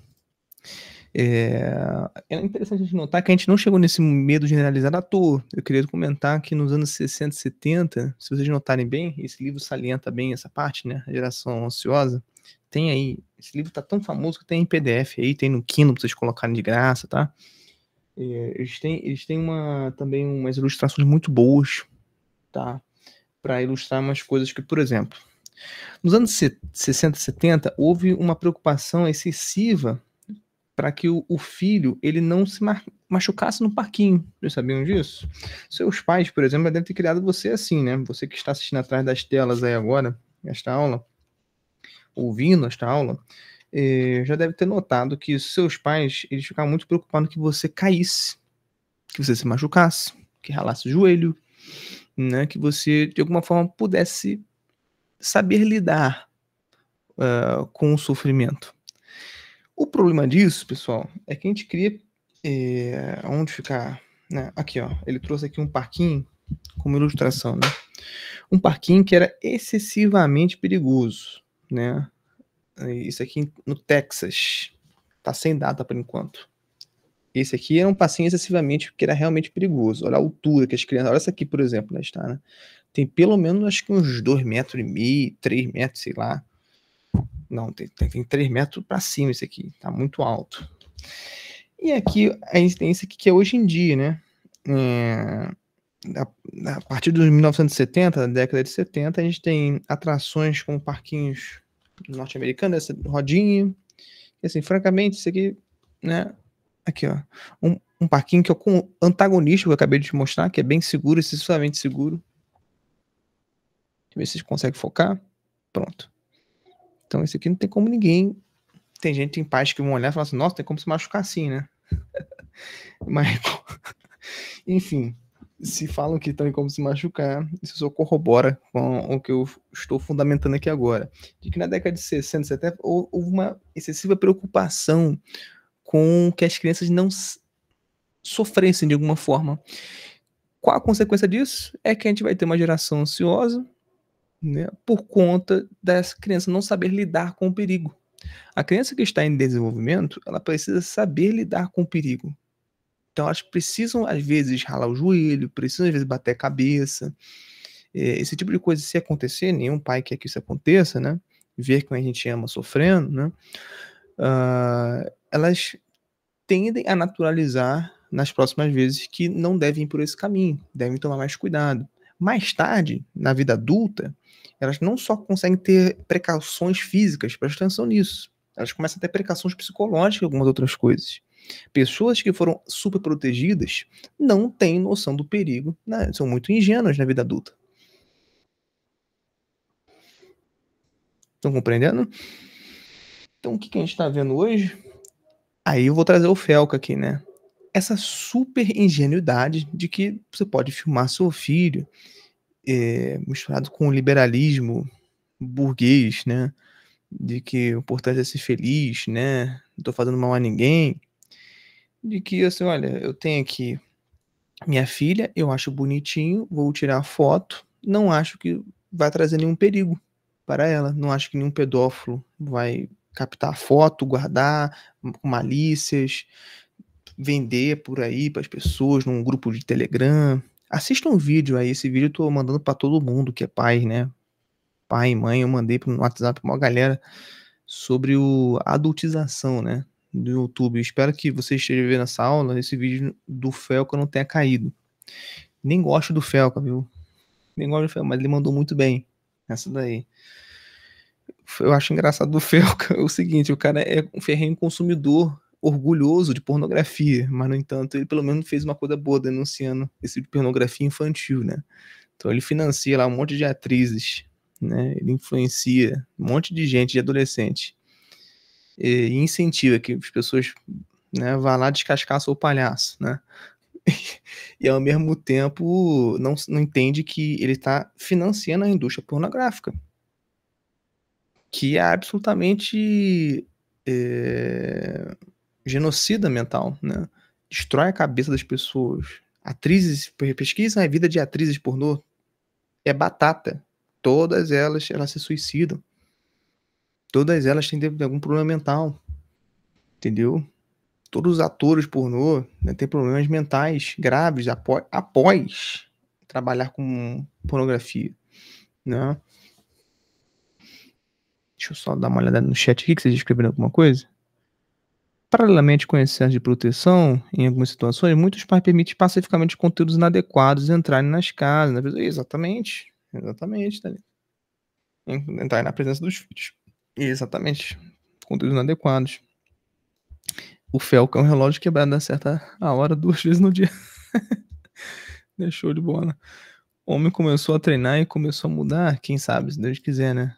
É interessante a gente notar que a gente não chegou nesse medo generalizado à toa. Eu queria comentar que nos anos 60 e 70, se vocês notarem bem, esse livro salienta bem essa parte, né? A geração ansiosa. Tem aí, esse livro tá tão famoso que tem em PDF aí, tem no Kindle pra vocês colocarem de graça, tá? Eles têm também umas ilustrações muito boas, tá? Para ilustrar umas coisas que, por exemplo, Nos anos 60 e 70, houve uma preocupação excessiva para que o filho ele não se machucasse no parquinho. Vocês sabiam disso? Seus pais, por exemplo, devem ter criado você assim, né? Você que está assistindo atrás das telas aí agora, esta aula, ouvindo esta aula, já deve ter notado que seus pais eles ficavam muito preocupados que você caísse, que você se machucasse, que ralasse o joelho, né? Que você, de alguma forma, pudesse saber lidar com o sofrimento. O problema disso, pessoal, é que a gente cria onde ficar, né? Aqui, ó, ele trouxe aqui um parquinho como ilustração, né? Um parquinho que era excessivamente perigoso, né? Isso aqui no Texas, tá sem data por enquanto. Esse aqui era um passinho excessivamente, que era realmente perigoso. Olha a altura que as crianças, olha essa aqui, por exemplo, né, está, né? Tem pelo menos, acho que uns 2,5 metros, 3 metros, sei lá. Não, tem 3 metros para cima esse aqui, tá muito alto. E aqui a gente tem esse aqui que é hoje em dia, né? A partir dos 1970, da década de 70, a gente tem atrações como parquinhos norte-americanos, essa rodinha. E assim, francamente, isso aqui, né? Aqui, ó. Um parquinho que é o antagonista que eu acabei de te mostrar, que é bem seguro, excessivamente seguro. Deixa eu ver se vocês conseguem focar. Pronto. Então esse aqui não tem como ninguém. Tem gente, tem pais que vão olhar e falar assim, nossa, tem como se machucar assim, né? Mas, enfim, se falam que tem como se machucar, isso só corrobora com o que eu estou fundamentando aqui agora. De que na década de 60, 70, houve uma excessiva preocupação com que as crianças não sofressem de alguma forma. Qual a consequência disso? É que a gente vai ter uma geração ansiosa, né, por conta das crianças não saber lidar com o perigo. A criança que está em desenvolvimento, ela precisa saber lidar com o perigo. Então elas precisam, às vezes, ralar o joelho, precisam, às vezes, bater a cabeça. Esse tipo de coisa, se acontecer, nenhum pai quer que isso aconteça, né? Ver quem a gente ama sofrendo, né? Elas tendem a naturalizar nas próximas vezes que não devem ir por esse caminho, devem tomar mais cuidado. Mais tarde, na vida adulta, elas não só conseguem ter precauções físicas, presta atenção nisso, elas começam a ter precauções psicológicas e algumas outras coisas. Pessoas que foram super protegidas não têm noção do perigo, né? São muito ingênuas na vida adulta. Estão compreendendo? Então, o que a gente está vendo hoje? Aí eu vou trazer o Felca aqui, né? Essa super ingenuidade de que você pode filmar seu filho misturado com o liberalismo burguês, né? De que o importante é ser feliz, né? Não tô fazendo mal a ninguém. De que, assim, olha, eu tenho aqui minha filha, eu acho bonitinho, vou tirar foto, não acho que vai trazer nenhum perigo para ela, não acho que nenhum pedófilo vai captar foto, guardar com malícias, vender por aí para as pessoas num grupo de Telegram. Assista um vídeo aí, esse vídeo eu tô mandando para todo mundo que é pai, né? Pai e mãe, eu mandei no WhatsApp pra uma galera sobre a adultização, né? Do YouTube. Espero que você esteja vendo essa aula, esse vídeo do Felca não tenha caído. Nem gosto do Felca, viu? Nem gosto do Felca, mas ele mandou muito bem. Essa daí. Eu acho engraçado do Felca o seguinte, o cara é um ferrenho consumidor, orgulhoso de pornografia, mas no entanto ele pelo menos fez uma coisa boa denunciando esse pornografia infantil, né? Então ele financia lá um monte de atrizes, né? Ele influencia um monte de gente, de adolescente, e incentiva que as pessoas, né, vá lá descascar seu palhaço, né? E ao mesmo tempo não entende que ele está financiando a indústria pornográfica, que é absolutamente genocida mental, né? Destrói a cabeça das pessoas. Atrizes, pesquisam a vida de atrizes pornô, é batata. Todas elas se suicidam. Todas elas têm algum problema mental, entendeu? Todos os atores pornô, né, têm problemas mentais graves após trabalhar com pornografia, né? Deixa eu só dar uma olhada no chat aqui, que vocês escreveram alguma coisa. Paralelamente com excesso de proteção, em algumas situações, muitos pais permitem pacificamente conteúdos inadequados entrarem nas casas. Né? Exatamente, tá ali. entrar na presença dos filhos. E exatamente, conteúdos inadequados. O Felca é um relógio quebrado, acerta a hora 2 vezes no dia. Deixou de bola. O homem começou a treinar e começou a mudar, quem sabe, se Deus quiser, né?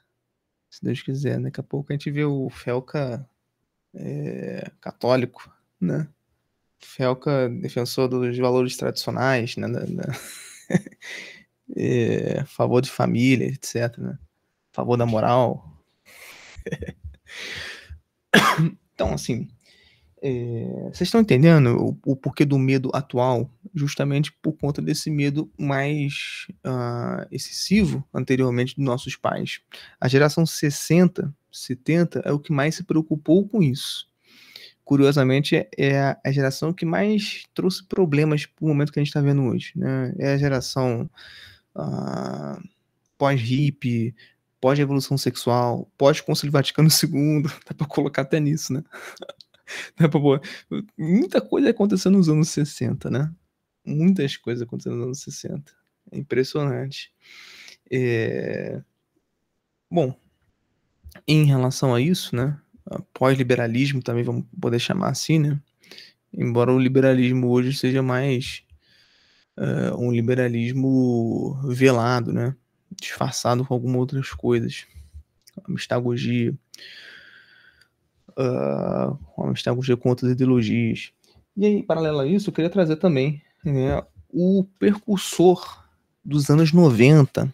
Se Deus quiser. Daqui a pouco a gente vê o Felca católico, né? Felca, defensor dos valores tradicionais, né? A favor de família, etc, né? A favor da moral. Então, assim, vocês estão entendendo o porquê do medo atual? Justamente por conta desse medo mais excessivo anteriormente dos nossos pais. A geração 60, 70 é o que mais se preocupou com isso. Curiosamente, é a geração que mais trouxe problemas para o momento que a gente está vendo hoje, né? É a geração pós-hippie, pós-revolução sexual, pós-Concílio Vaticano II, dá para colocar até nisso, né? Muita coisa aconteceu nos anos 60, né? Muitas coisas aconteceram nos anos 60. É impressionante. Bom, em relação a isso, né? Pós-liberalismo também, vamos poder chamar assim, né? Embora o liberalismo hoje seja mais um liberalismo velado, né? Disfarçado com algumas outras coisas. Uma mistagogia. Uma mistagogia com outras ideologias. E aí, paralelo a isso, eu queria trazer também, né, o precursor dos anos 90,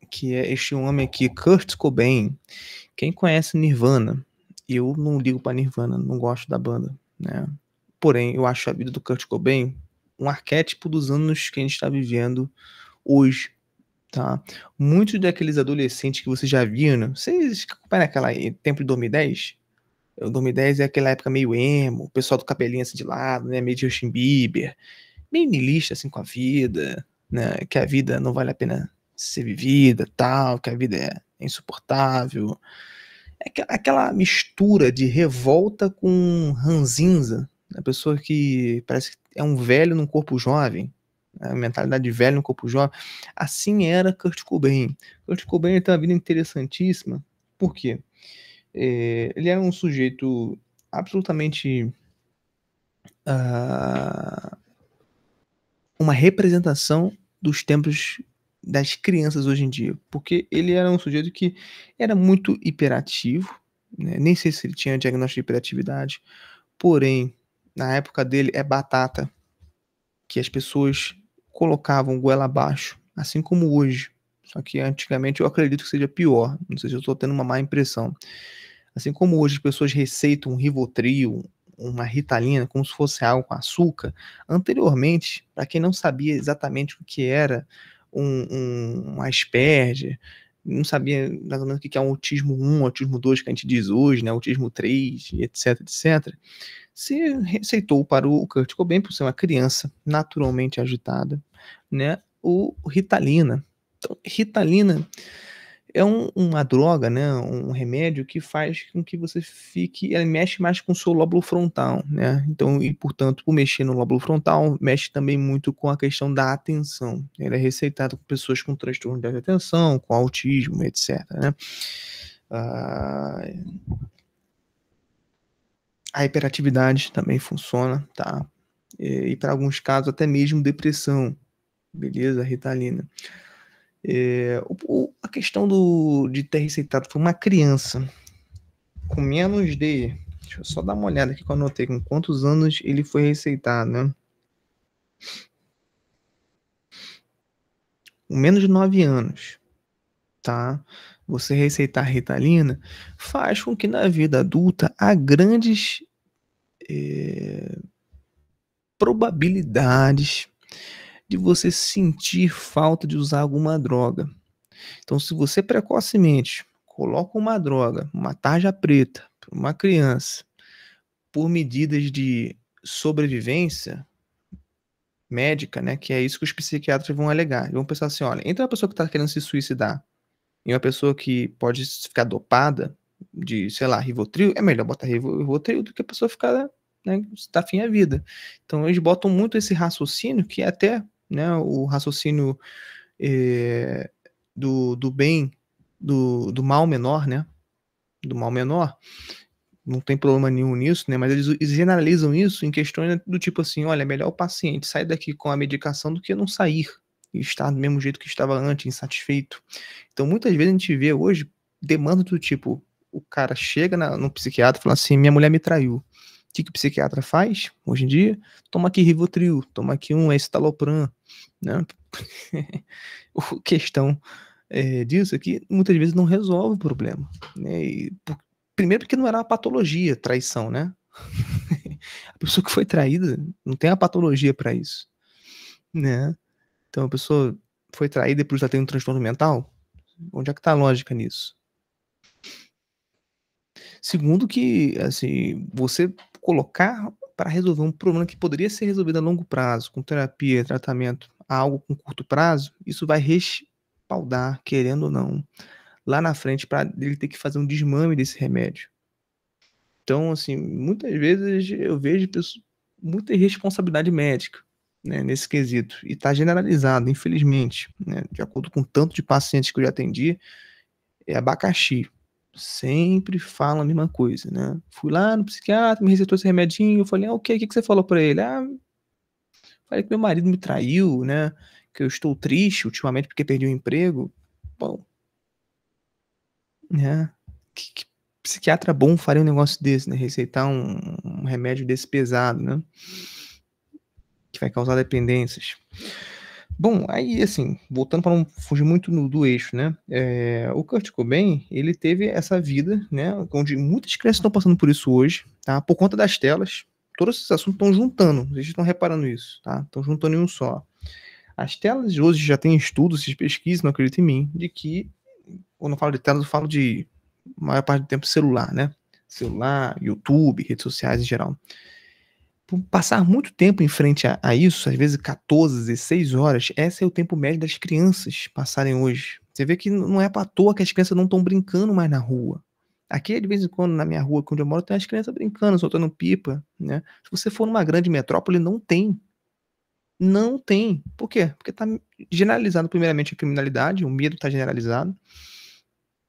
que é este homem aqui, Kurt Cobain. Quem conhece Nirvana? Eu não ligo para Nirvana, não gosto da banda, né? Porém, eu acho a vida do Kurt Cobain um arquétipo dos anos que a gente está vivendo hoje, tá? Muitos daqueles adolescentes que vocês já viram, vocês acompanham aquela tempo de 2010? O 2010 é aquela época meio emo, o pessoal do cabelinho assim de lado, né? Meio de Justin Bieber, meio niilista assim com a vida, né? Que a vida não vale a pena ser vivida, tal, que a vida é insuportável. Aquela mistura de revolta com ranzinza, a pessoa que parece que é um velho num corpo jovem, a mentalidade de velho no corpo jovem. Assim era Kurt Cobain. Kurt Cobain tem uma vida interessantíssima. Por quê? Ele era um sujeito absolutamente uma representação dos tempos das crianças hoje em dia, porque ele era um sujeito que era muito hiperativo, né? Nem sei se ele tinha diagnóstico de hiperatividade, porém, na época dele é batata, que as pessoas colocavam goela abaixo, assim como hoje, só que antigamente eu acredito que seja pior, não sei se eu estou tendo uma má impressão. Assim como hoje as pessoas receitam um Rivotril, uma Ritalina, como se fosse algo com açúcar, anteriormente, para quem não sabia exatamente o que era um Asperger, não sabia mais ou menos o que é um autismo 1, autismo 2 que a gente diz hoje, né, autismo 3, etc, etc, se receitou para o Kurt Cobain, por ser uma criança naturalmente agitada, né, o Ritalina. Então, Ritalina é uma droga, né, um remédio que faz com que você fique, ele mexe mais com o seu lóbulo frontal, né, então, e portanto, por mexer no lóbulo frontal, mexe também muito com a questão da atenção. Ele é receitado por pessoas com transtorno de atenção, com autismo, etc, né. A hiperatividade também funciona, tá, e para alguns casos até mesmo depressão, beleza, Ritalina. A questão de ter receitado para uma criança com menos de... Deixa eu só dar uma olhada aqui que eu anotei com quantos anos ele foi receitado, né? Com menos de 9 anos, tá? Você receitar Ritalina faz com que na vida adulta há grandes probabilidades de você sentir falta de usar alguma droga. Então, se você precocemente coloca uma droga, uma tarja preta, para uma criança, por medidas de sobrevivência médica, né, que é isso que os psiquiatras vão alegar. Vão pensar assim, olha, entre uma pessoa que está querendo se suicidar e uma pessoa que pode ficar dopada de, sei lá, Rivotril, é melhor botar Rivotril do que a pessoa ficar, né, tá fim a vida. Então, eles botam muito esse raciocínio, que é até, né, o raciocínio do bem do mal menor, né? Do mal menor. Não tem problema nenhum nisso, né? Mas eles generalizam isso em questões do tipo assim, olha, é melhor o paciente sair daqui com a medicação do que não sair e estar do mesmo jeito que estava antes, insatisfeito. Então, muitas vezes a gente vê hoje demanda do tipo, o cara chega no psiquiatra e fala assim, minha mulher me traiu. O que o psiquiatra faz hoje em dia? Toma aqui Rivotril, toma aqui um escitalopram, né? A questão disso é que muitas vezes não resolve o problema, né? Primeiro porque não era uma patologia, traição, né? A pessoa que foi traída não tem a patologia para isso, né? Então a pessoa foi traída e por isso ela tem um transtorno mental? Onde é que tá a lógica nisso? Segundo que, assim, você colocar para resolver um problema que poderia ser resolvido a longo prazo, com terapia, tratamento, algo com curto prazo, isso vai respaldar, querendo ou não, lá na frente para ele ter que fazer um desmame desse remédio. Então, assim, muitas vezes eu vejo muita irresponsabilidade médica, né, nesse quesito. E está generalizado, infelizmente, né? De acordo com o tanto de pacientes que eu já atendi, é abacaxi. Sempre falam a mesma coisa, né? Fui lá no psiquiatra, me receitou esse remedinho, eu falei, o que você falou para ele? Falei que meu marido me traiu, né? Que eu estou triste ultimamente porque perdi o emprego. Bom, né? Que psiquiatra bom faria um negócio desse, né? Receitar um remédio desse pesado, né? Que vai causar dependências. Bom, aí assim, voltando para não fugir muito do eixo, né? O Kurt Cobain, ele teve essa vida, né? Onde muitas crianças estão passando por isso hoje, tá? Por conta das telas. Todos esses assuntos estão juntando, vocês estão reparando isso, tá? Estão juntando em um só. As telas hoje já tem estudos, vocês pesquisam, não acreditem em mim, de que, quando eu falo de telas, eu falo de maior parte do tempo celular, né? Celular, YouTube, redes sociais em geral. Por passar muito tempo em frente a isso, às vezes 14, 16 horas, esse é o tempo médio das crianças passarem hoje. Você vê que não é à toa que as crianças não estão brincando mais na rua. Aqui, de vez em quando, na minha rua, onde eu moro, tem as crianças brincando, soltando pipa, né? Se você for numa grande metrópole, não tem. Não tem. Por quê? Porque está generalizado, primeiramente, a criminalidade, o medo está generalizado,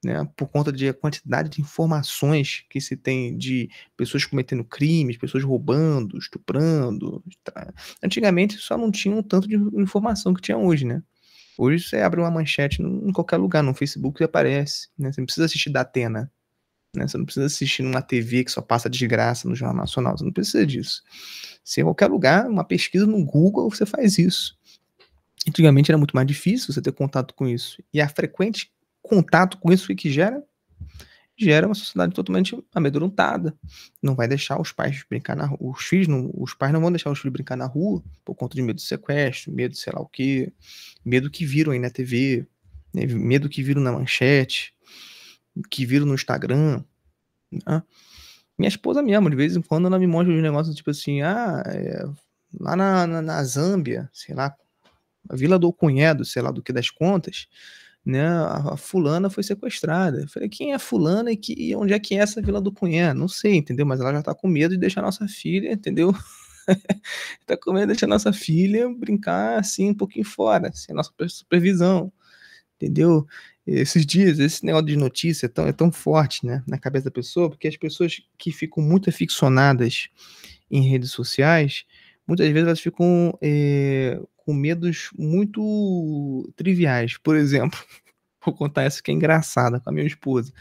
né, por conta de a quantidade de informações que se tem de pessoas cometendo crimes, pessoas roubando, estuprando. Antigamente só não tinha um tanto de informação que tinha hoje, né? Hoje você abre uma manchete em qualquer lugar, no Facebook aparece, né? Você não precisa assistir da Atena, né? Você não precisa assistir numa TV que só passa desgraça no Jornal Nacional, você não precisa disso. Se em qualquer lugar, uma pesquisa no Google, você faz isso. Antigamente era muito mais difícil você ter contato com isso. E a frequente contato com isso que gera uma sociedade totalmente amedrontada. Não vai deixar os pais brincar na rua. Os pais não vão deixar os filhos brincar na rua por conta de medo de sequestro, medo de sei lá o quê, medo que viram aí na TV, né? Medo que viram na manchete, que viram no Instagram, né? Minha esposa mesmo, de vez em quando, ela me mostra uns negócios tipo assim, lá na Zâmbia, sei lá, a Vila do Cunhado, sei lá do que das contas, né, a fulana foi sequestrada. Eu falei, quem é fulana e onde é que é essa Vila do Cunhá? Não sei, entendeu? Mas ela já tá com medo de deixar nossa filha, entendeu? Tá com medo de deixar nossa filha brincar assim um pouquinho fora, sem a nossa supervisão, entendeu? Esses dias, esse negócio de notícia é tão forte, né, na cabeça da pessoa, porque as pessoas que ficam muito aficionadas em redes sociais, muitas vezes elas ficam com medos muito triviais. Por exemplo, vou contar essa que é engraçada com a minha esposa,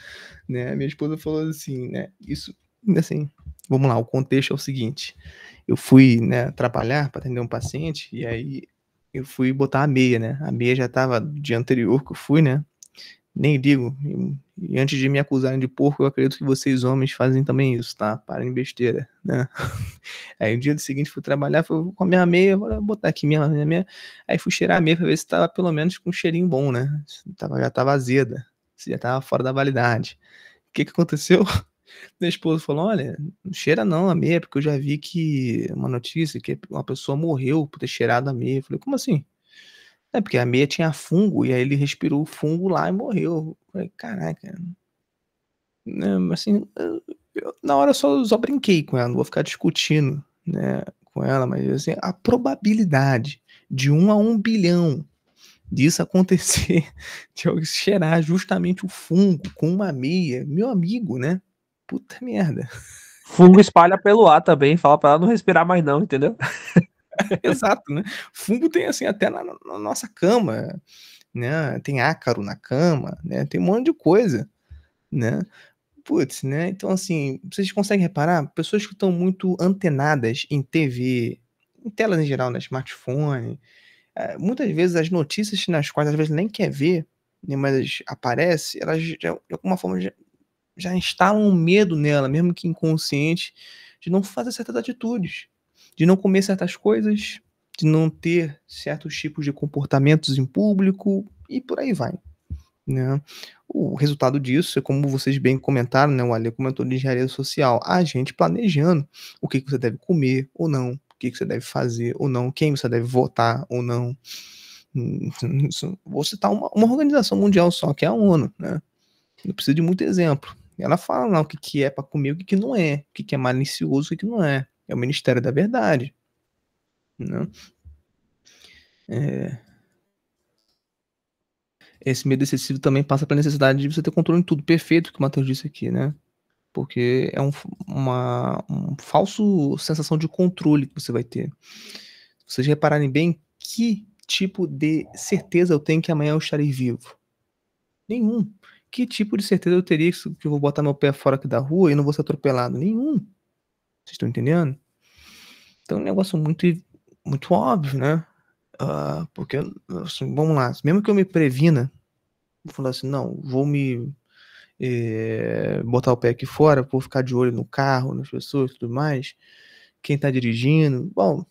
né? A minha esposa falou assim, né? Isso, assim, vamos lá, o contexto é o seguinte: eu fui, né, trabalhar para atender um paciente e aí eu fui botar a meia, né? A meia já estava do dia anterior que eu fui, né? Nem digo. E antes de me acusarem de porco, eu acredito que vocês homens fazem também isso, tá? Parem de besteira, né? Aí no dia seguinte fui trabalhar, fui com a minha meia, vou botar aqui minha meia. Aí fui cheirar a meia pra ver se tava pelo menos com um cheirinho bom, né? Já tava azeda, se já tava fora da validade. O que aconteceu? Minha esposa falou, olha, não cheira não a meia, porque eu já vi que uma notícia que uma pessoa morreu por ter cheirado a meia. Eu falei, como assim? É porque a meia tinha fungo, e aí ele respirou o fungo lá e morreu. Eu falei, caraca. Né, mas assim, na hora eu só brinquei com ela, não vou ficar discutindo, né, com ela, mas assim, a probabilidade de 1 a 1 bilhão disso acontecer, de eu cheirar justamente o fungo com uma meia, meu amigo, né? Puta merda. Fungo espalha pelo ar também, fala pra ela não respirar mais não, entendeu? Exato, né? Fungo tem assim até na nossa cama, né? Tem ácaro na cama, né? Tem um monte de coisa, né? Putz, né? Então, assim, vocês conseguem reparar? Pessoas que estão muito antenadas em TV, em telas em geral, né? Smartphone, muitas vezes as notícias nas quais às vezes nem quer ver, né, mas aparece, elas já, de alguma forma já instalam um medo nela, mesmo que inconsciente, de não fazer certas atitudes, de não comer certas coisas, de não ter certos tipos de comportamentos em público e por aí vai, né. O resultado disso é como vocês bem comentaram, né, o Ale comentou de engenharia social, a gente planejando o que que você deve comer ou não, o que que você deve fazer ou não, quem você deve votar ou não. Vou citar uma organização mundial só, que é a ONU, né, não precisa de muito exemplo. Ela fala lá o que que é para comer, o que que não é, o que que é malicioso, o que que não é. É o Ministério da Verdade, né. Eh, esse medo excessivo também passa pela necessidade de você ter controle em tudo, perfeito que o Matheus disse aqui, né, porque é um falso sensação de controle que você vai ter. Se vocês repararem bem, que tipo de certeza eu tenho que amanhã eu estarei vivo? Nenhum. Que tipo de certeza eu teria que eu vou botar meu pé fora aqui da rua e não vou ser atropelado? Nenhum. Vocês estão entendendo? Então é um negócio muito óbvio, né. Porque, assim, vamos lá, mesmo que eu me previna, vou falar assim: "Não, vou me, botar o pé aqui fora, vou ficar de olho no carro, nas pessoas e tudo mais, quem tá dirigindo". Bom,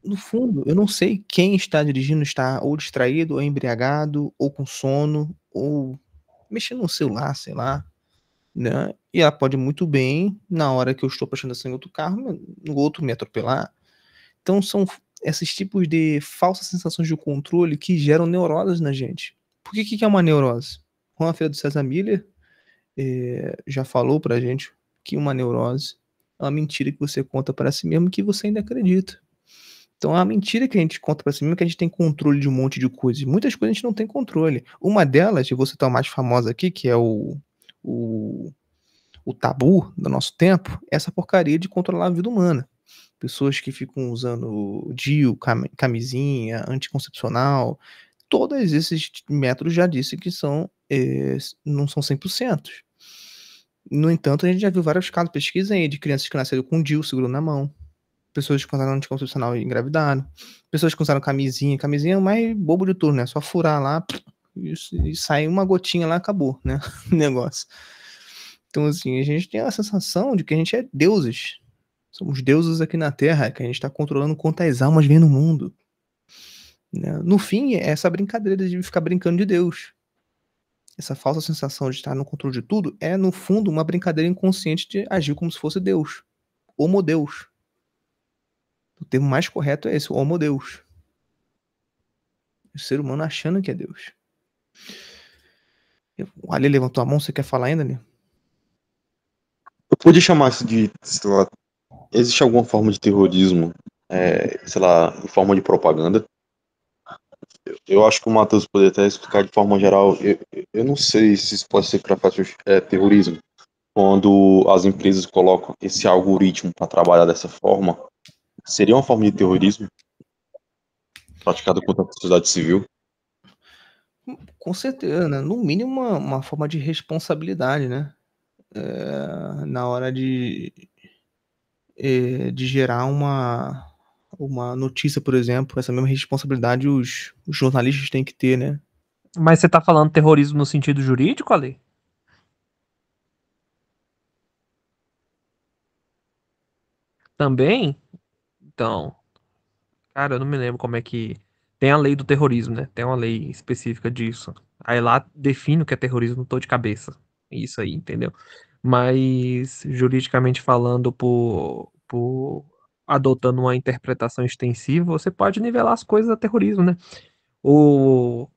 no fundo, eu não sei quem está dirigindo está ou distraído, ou embriagado, ou com sono, ou mexendo no celular, sei lá, né. E ela pode muito bem, na hora que eu estou prestando atenção em outro carro, no outro me atropelar. Então são esses tipos de falsas sensações de controle que geram neuroses na gente. Por que é uma neurose? Juan Alfredo César Miller, já falou pra gente que uma neurose é uma mentira que você conta para si mesmo que você ainda acredita. Então é uma mentira que a gente conta pra si mesmo que a gente tem controle de um monte de coisas, e muitas coisas a gente não tem controle. Uma delas, eu vou citar a mais famosa aqui, que é o o tabu do nosso tempo, é essa porcaria de controlar a vida humana. Pessoas que ficam usando DIU, camisinha, anticoncepcional, todos esses métodos já disse que são, não são 100%. No entanto, a gente já viu vários casos, pesquisa aí, de crianças que nasceram com DIU segurando na mão, pessoas que usaram anticoncepcional e engravidaram, pessoas que usaram camisinha é o mais bobo de tudo, né, só furar lá, e sai uma gotinha lá, acabou, né, o negócio. Então, assim, a gente tem a sensação de que a gente é deuses. Somos deuses aqui na Terra, que a gente está controlando quantas almas vêm no mundo, né. No fim, é essa brincadeira de ficar brincando de Deus. Essa falsa sensação de estar no controle de tudo é, no fundo, uma brincadeira inconsciente de agir como se fosse Deus. Homodeus. O termo mais correto é esse, homodeus. O ser humano achando que é Deus. O Ale levantou a mão, você quer falar ainda, Ale? Eu podia chamar isso de, sei lá, existe alguma forma de terrorismo, sei lá, em forma de propaganda? Eu acho que o Matheus poderia até explicar de forma geral. Eu não sei se isso pode ser para fazer terrorismo. Quando as empresas colocam esse algoritmo para trabalhar dessa forma, seria uma forma de terrorismo praticado contra a sociedade civil? Com certeza, né, no mínimo uma forma de responsabilidade, né, na hora de gerar uma notícia, por exemplo, essa mesma responsabilidade os jornalistas têm que ter, né. Mas você tá falando terrorismo no sentido jurídico, Ale? Também? Então, cara, eu não me lembro como é que. Tem a lei do terrorismo, né? Tem uma lei específica disso. Aí lá define o que é terrorismo, tô de cabeça. Isso aí, entendeu? Mas, juridicamente falando, por adotando uma interpretação extensiva, você pode nivelar as coisas a terrorismo, né? O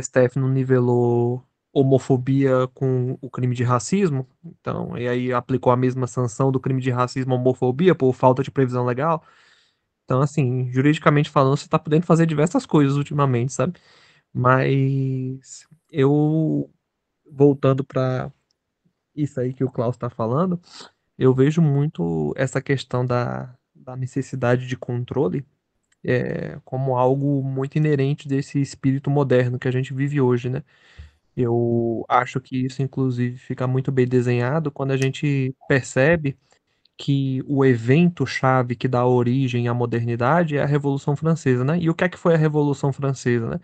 STF não nivelou homofobia com o crime de racismo, então, e aí aplicou a mesma sanção do crime de racismo à homofobia por falta de previsão legal. Então, assim, juridicamente falando, você tá podendo fazer diversas coisas ultimamente, sabe? Mas eu, voltando para isso aí que o Klaus tá falando, eu vejo muito essa questão da necessidade de controle como algo muito inerente desse espírito moderno que a gente vive hoje, né? Eu acho que isso, inclusive, fica muito bem desenhado quando a gente percebe que o evento-chave que dá origem à modernidade é a Revolução Francesa, né? E o que é que foi a Revolução Francesa, né?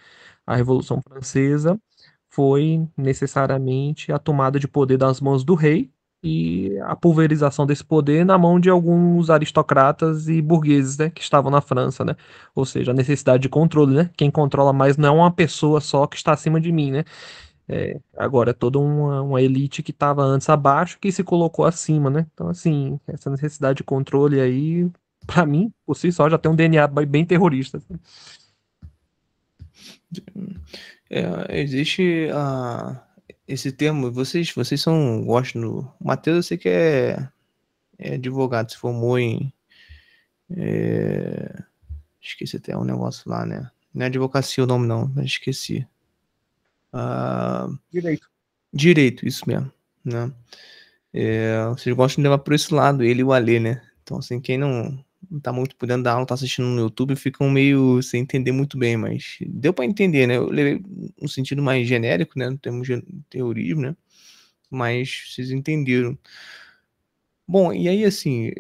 A Revolução Francesa foi necessariamente a tomada de poder das mãos do rei e a pulverização desse poder na mão de alguns aristocratas e burgueses, né, que estavam na França, né? Ou seja, a necessidade de controle, né? Quem controla mais não é uma pessoa só que está acima de mim, né? Agora é toda uma elite que estava antes abaixo que se colocou acima, né? Então, assim, essa necessidade de controle aí, pra mim, por si só, já tem um DNA bem terrorista, assim. Existe esse termo, vocês são, gostam do... O Matheus, eu sei que é advogado, se formou em... esqueci até um negócio lá, né? Não é advocacia o nome não, mas esqueci. Direito. Direito, isso mesmo, né? Vocês gostam de levar por esse lado, ele e o Alê, né? Então, assim, quem não tá muito por dentro da aula, tá assistindo no YouTube, ficam meio sem entender muito bem, mas deu pra entender, né? Eu levei um sentido mais genérico, né? No termo de teorismo, né? Mas vocês entenderam. Bom, e aí, assim,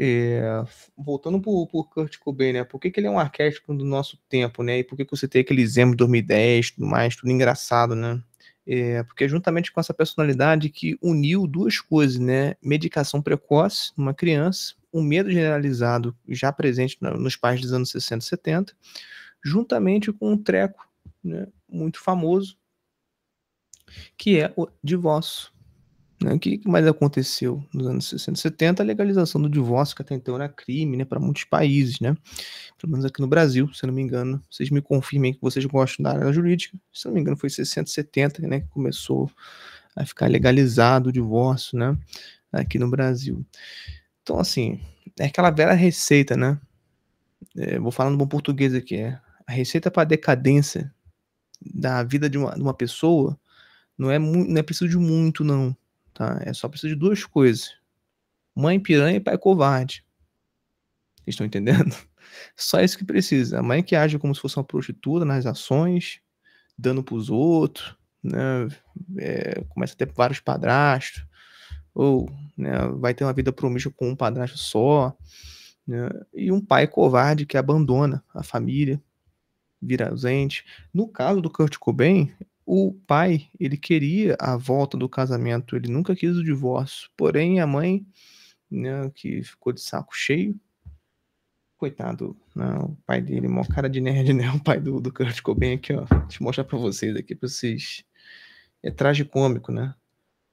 voltando pro Kurt Cobain, né? Por que ele é um arquétipo do nosso tempo, né? E por que você tem aquele Zemo de 2010, tudo mais, tudo engraçado, né? Porque juntamente com essa personalidade que uniu duas coisas, né? Medicação precoce numa criança, um medo generalizado já presente nos pais dos anos 60 e 70, juntamente com um treco, né, muito famoso, que é o divórcio, né? O que mais aconteceu nos anos 60 e 70? A legalização do divórcio, que até então era crime, né, para muitos países, né? Pelo menos aqui no Brasil, se eu não me engano. Vocês me confirmem que vocês gostam da área jurídica. Se eu não me engano, foi 60 e 70, né, que começou a ficar legalizado o divórcio, né, aqui no Brasil. Então, assim, é aquela velha receita, né? Vou falar no bom português aqui, a receita para a decadência da vida de uma pessoa não é preciso de muito, não, tá? É só preciso de duas coisas: mãe piranha e pai covarde. Vocês estão entendendo? Só isso que precisa. A mãe que age como se fosse uma prostituta nas ações, dando pros outros, né? Começa a ter vários padrastos, ou, né, vai ter uma vida promíscua com um padrasto só, né? E um pai covarde que abandona a família, vira ausente. No caso do Kurt Cobain, o pai, ele queria a volta do casamento, ele nunca quis o divórcio. Porém, a mãe, né, que ficou de saco cheio, coitado, né, o pai dele, mó cara de nerd, né? O pai do Kurt Cobain aqui, ó. Deixa eu mostrar pra vocês aqui, pra vocês. É tragicômico, né?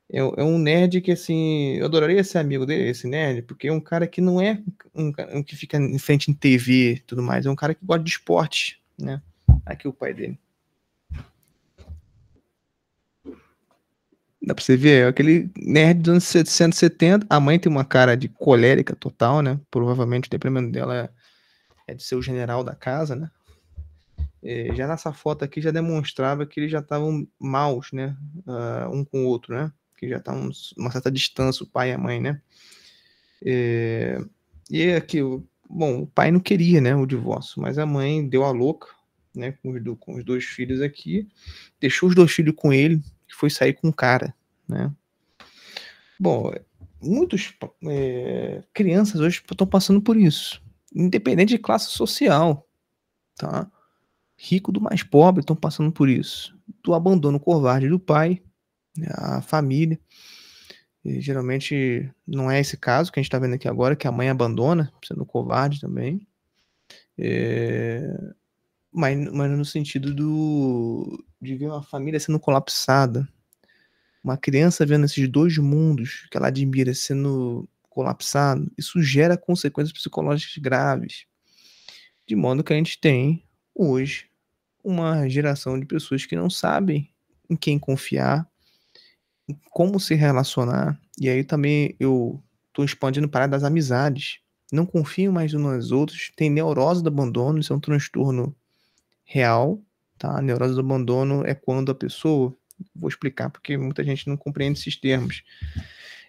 É um nerd que, assim, eu adoraria ser amigo dele, esse nerd, porque é um cara que não é um que fica em frente em TV e tudo mais, é um cara que gosta de esporte, né? Aqui o pai dele. Dá pra você ver, é aquele nerd dos anos 770. A mãe tem uma cara de colérica total, né? Provavelmente o temperamento dela é de ser o general da casa, né? Já nessa foto aqui já demonstrava que eles já estavam maus, né? Um com o outro, né? Que já estavam uma certa distância, o pai e a mãe, né? E aqui, bom, o pai não queria, né, o divórcio, mas a mãe deu a louca, né, com os dois filhos aqui, deixou os dois filhos com ele e foi sair com o cara, né? Bom, muitos crianças hoje estão passando por isso, independente de classe social, tá? Rico do mais pobre estão passando por isso. Do abandono covarde do pai, né, a família. E geralmente não é esse caso que a gente está vendo aqui agora, que a mãe abandona, sendo covarde também. Mas no sentido de ver uma família sendo colapsada. Uma criança vendo esses dois mundos que ela admira sendo colapsado, isso gera consequências psicológicas graves. De modo que a gente tem, hoje, uma geração de pessoas que não sabem em quem confiar, como se relacionar. E aí também eu estou expandindo para das amizades. não confiam mais uns nos outros, tem neurose do abandono, isso é um transtorno real, tá? A neurose do abandono é quando a pessoa, vou explicar porque muita gente não compreende esses termos,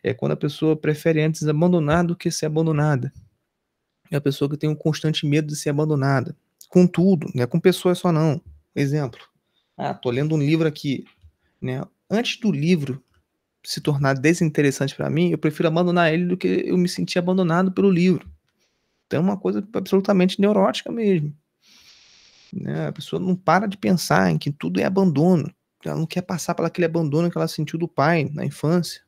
é quando a pessoa prefere antes abandonar do que ser abandonada. É a pessoa que tem um constante medo de ser abandonada. Com tudo, não é com pessoas só não. Exemplo, tô lendo um livro aqui, né? Antes do livro se tornar desinteressante para mim, eu prefiro abandonar ele do que eu me sentir abandonado pelo livro. Então é uma coisa absolutamente neurótica mesmo, né? A pessoa não para de pensar em que tudo é abandono. Ela não quer passar por aquele abandono que ela sentiu do pai na infância.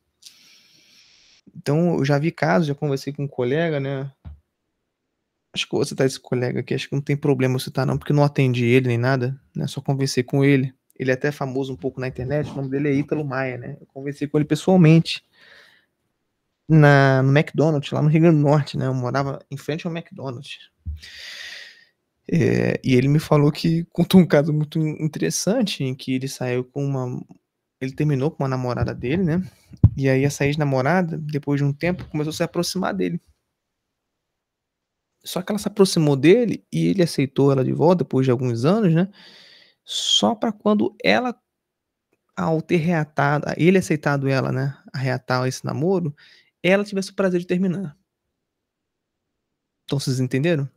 Então eu já vi casos, já conversei com um colega, né? Acho que eu vou citar esse colega aqui, acho que não tem problema eu citar não, porque eu não atendi ele nem nada, né? Só conversei com ele. Ele é até famoso um pouco na internet, o nome dele é Ítalo Maia, né? Eu conversei com ele pessoalmente no McDonald's, lá no Rio Grande do Norte, né? Eu morava em frente ao McDonald's. E ele me falou que contou um caso muito interessante em que ele saiu com ele terminou com uma namorada dele, né? E aí essa ex-namorada, depois de um tempo, começou a se aproximar dele. Só que ela se aproximou dele e ele aceitou ela de volta depois de alguns anos, né? Só para quando ela, ao ter reatado, ele aceitado ela, né? A reatar esse namoro, ela tivesse o prazer de terminar. Então vocês entenderam?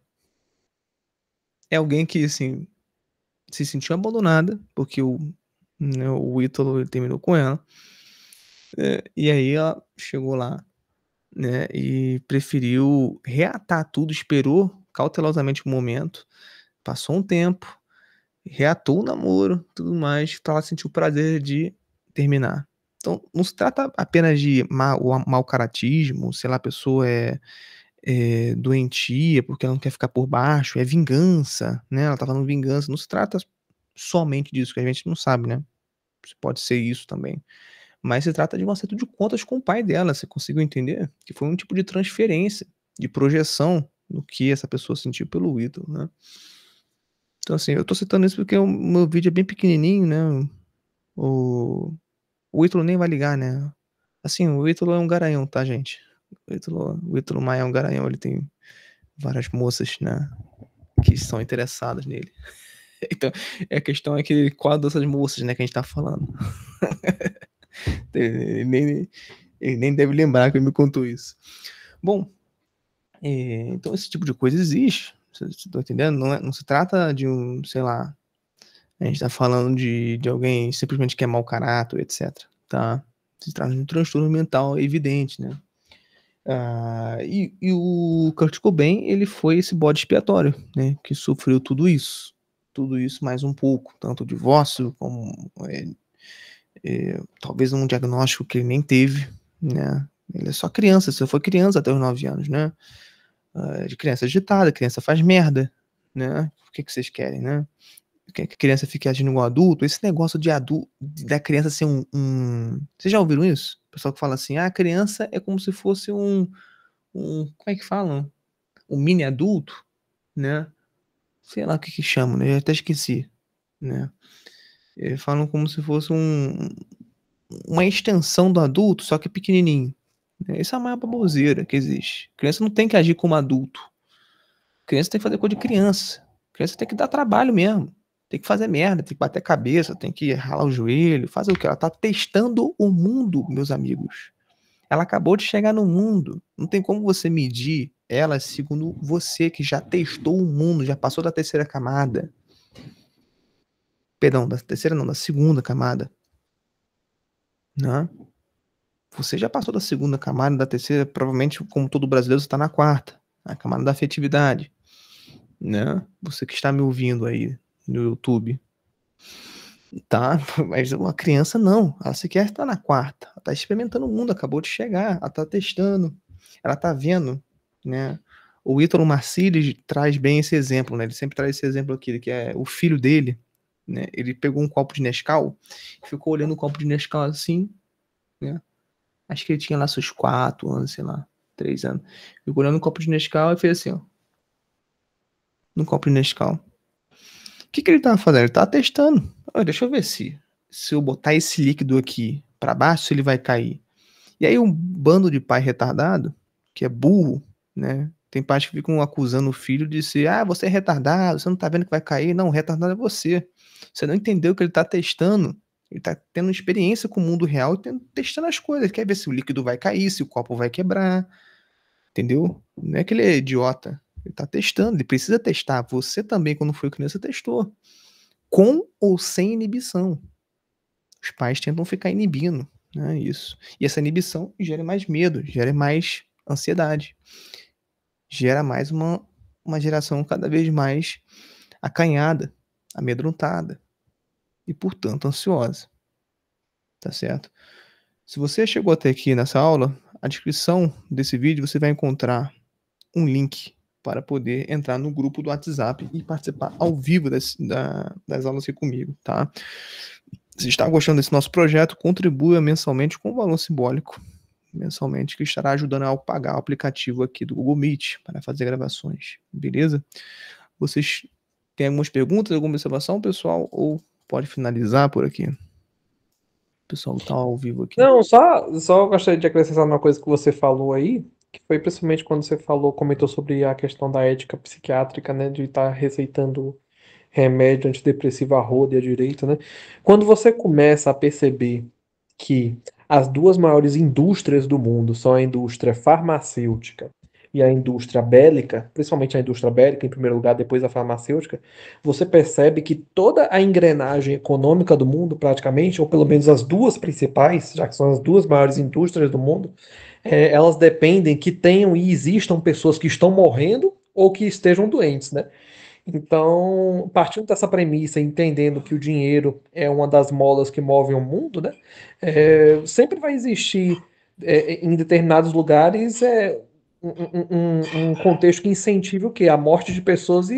É alguém que, assim, se sentiu abandonada, porque o Ítalo ele terminou com ela. E aí ela chegou lá, né? E preferiu reatar tudo, esperou cautelosamente o momento, passou um tempo, reatou o namoro, tudo mais, pra ela sentir o prazer de terminar. Então, não se trata apenas de mau caratismo, sei lá, a pessoa é doentia porque ela não quer ficar por baixo, é vingança, né? Ela tá falando vingança, não se trata somente disso, que a gente não sabe, né? Pode ser isso também. Mas se trata de um acerto de contas com o pai dela, você conseguiu entender? Que foi um tipo de transferência, de projeção do que essa pessoa sentiu pelo ídolo, né? Então, assim, eu tô citando isso porque o meu vídeo é bem pequenininho, né? O Ítalo nem vai ligar, né? Assim, o Ítalo é um garanhão, tá, gente? O Ítalo Maia é um garanhão, ele tem várias moças, né? Que são interessadas nele. Então, a questão é que qual dessas moças, né, que a gente tá falando? Ele nem deve lembrar que ele me contou isso. Bom, então esse tipo de coisa existe. Vocês estão entendendo? Não se trata de sei lá, a gente tá falando de alguém simplesmente que é mau caráter, etc. Tá? Se trata de um transtorno mental evidente, né? E o Kurt Cobain, ele foi esse bode expiatório, né? Que sofreu tudo isso. Tudo isso mais um pouco. Tanto o divórcio, como talvez um diagnóstico que ele nem teve, né? Ele é só criança, você foi criança até os 9 anos, né? De criança agitada, criança faz merda, né? O que vocês querem, né? Quer que a criança fique agindo igual adulto? Esse negócio de adulto, da criança ser Vocês já ouviram isso? O pessoal que fala assim, a criança é como se fosse como é que falam? Um mini adulto, né? Sei lá o que chamam, né? Eu até esqueci, né? Eles falam como se fosse uma extensão do adulto, só que pequenininho. Essa é a maior baboseira que existe. Criança não tem que agir como adulto. Criança tem que fazer coisa de criança. Criança tem que dar trabalho mesmo. Tem que fazer merda, tem que bater a cabeça, tem que ralar o joelho, fazer o que? Ela tá testando o mundo, meus amigos. Ela acabou de chegar no mundo. Não tem como você medir ela segundo você que já testou o mundo, já passou da terceira camada. Perdão, da terceira não, da segunda camada. Né? Você já passou da segunda camada, da terceira, provavelmente, como todo brasileiro, você está na quarta, a camada da afetividade, né? Você que está me ouvindo aí no YouTube, tá? Mas uma criança não, ela sequer está na quarta, ela está experimentando o mundo, acabou de chegar, ela está testando, ela está vendo, né? O Ítalo Marcilli traz bem esse exemplo, né? Ele sempre traz esse exemplo aqui, que é o filho dele, né? Ele pegou um copo de Nescau, ficou olhando o copo de Nescau assim, né? Acho que ele tinha lá seus 4 anos, sei lá, 3 anos. Ficou olhando um copo de Nescau e fez assim, ó. No copo de Nescau. O que ele tava fazendo? Ele tava testando. Olha, deixa eu ver se eu botar esse líquido aqui pra baixo, ele vai cair. E aí um bando de pai retardado, que é burro, né? Tem pais que ficam acusando o filho de ser, você é retardado, você não tá vendo que vai cair. Não, retardado é você. Você não entendeu que ele tá testando. Ele tá tendo experiência com o mundo real e testando as coisas. Quer ver se o líquido vai cair, se o copo vai quebrar. Entendeu? Não é que ele é idiota. Ele tá testando, ele precisa testar. Você também, quando foi criança, testou. Com ou sem inibição. Os pais tentam ficar inibindo, né? Isso. E essa inibição gera mais medo, gera mais ansiedade. Gera mais uma geração cada vez mais acanhada, amedrontada e, portanto, ansiosa. Tá certo? Se você chegou até aqui nessa aula, a descrição desse vídeo você vai encontrar um link para poder entrar no grupo do WhatsApp e participar ao vivo das aulas aqui comigo, tá? Se está gostando desse nosso projeto, contribua mensalmente com um valor simbólico, mensalmente, que estará ajudando a pagar o aplicativo aqui do Google Meet para fazer gravações, beleza? Vocês têm algumas perguntas, alguma observação, pessoal? Ou pode finalizar por aqui? O pessoal está ao vivo aqui. Não, só gostaria de acrescentar uma coisa que você falou aí, que foi principalmente quando você comentou sobre a questão da ética psiquiátrica, né, de estar receitando remédio antidepressivo à roda e à direita, né? Quando você começa a perceber que as duas maiores indústrias do mundo são a indústria farmacêutica e a indústria bélica, principalmente a indústria bélica em primeiro lugar, depois a farmacêutica, você percebe que toda a engrenagem econômica do mundo, praticamente, ou pelo menos as duas principais, já que são as duas maiores indústrias do mundo, elas dependem que tenham e existam pessoas que estão morrendo ou que estejam doentes, né? Então, partindo dessa premissa, entendendo que o dinheiro é uma das molas que movem o mundo, né? Sempre vai existir em determinados lugares um contexto que incentive o quê? A morte de pessoas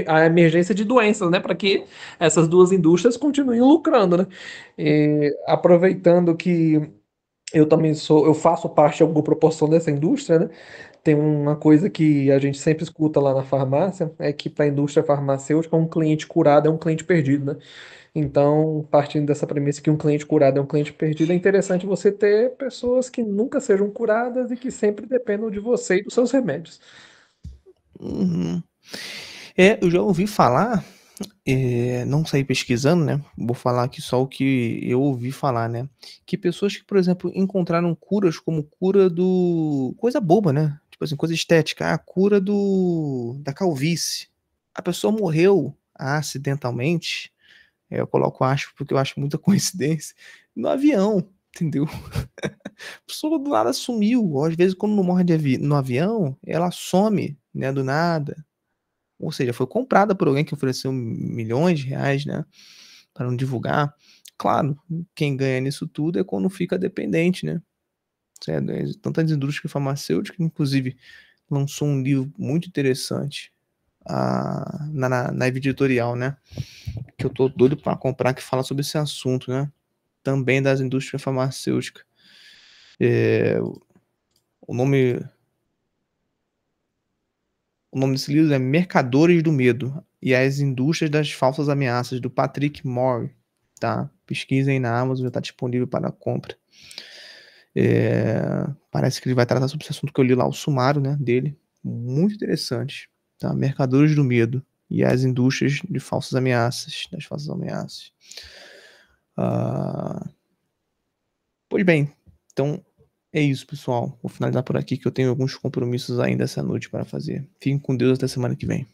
a emergência de doenças, né? Para que essas duas indústrias continuem lucrando, né? Aproveitando que eu faço parte de alguma proporção dessa indústria, né? Tem uma coisa que a gente sempre escuta lá na farmácia, é que para a indústria farmacêutica, um cliente curado é um cliente perdido, né? Então, partindo dessa premissa que um cliente curado é um cliente perdido, é interessante você ter pessoas que nunca sejam curadas e que sempre dependam de você e dos seus remédios. Uhum. Eu já ouvi falar, não saí pesquisando, né? Vou falar aqui só o que eu ouvi falar, né? Que pessoas que, por exemplo, encontraram curas como cura do... Coisa boba, né? Tipo assim, coisa estética. Cura da calvície. A pessoa morreu acidentalmente. Eu coloco acho porque eu acho muita coincidência. No avião, entendeu? A pessoa do nada sumiu. Ou às vezes, quando não morre no avião, ela some, né? Do nada. Ou seja, foi comprada por alguém que ofereceu milhões de reais, né? Para não divulgar. Claro, quem ganha nisso tudo é quando fica dependente, né? Certo? Tantas indústrias farmacêuticas, inclusive, lançou um livro muito interessante na editorial, né? Que eu tô doido para comprar, que fala sobre esse assunto, né? Também das indústrias farmacêuticas. O nome desse livro é Mercadores do Medo e as Indústrias das Falsas Ameaças, do Patrick Moore, tá? Pesquisem na Amazon, já está disponível para compra. Parece que ele vai tratar sobre esse assunto que eu li lá, o sumário, né, dele. Muito interessante, tá? Mercadores do Medo e as Indústrias de Falsas Ameaças, das Falsas Ameaças. Pois bem, então é isso, pessoal. Vou finalizar por aqui que eu tenho alguns compromissos ainda essa noite para fazer. Fiquem com Deus até semana que vem.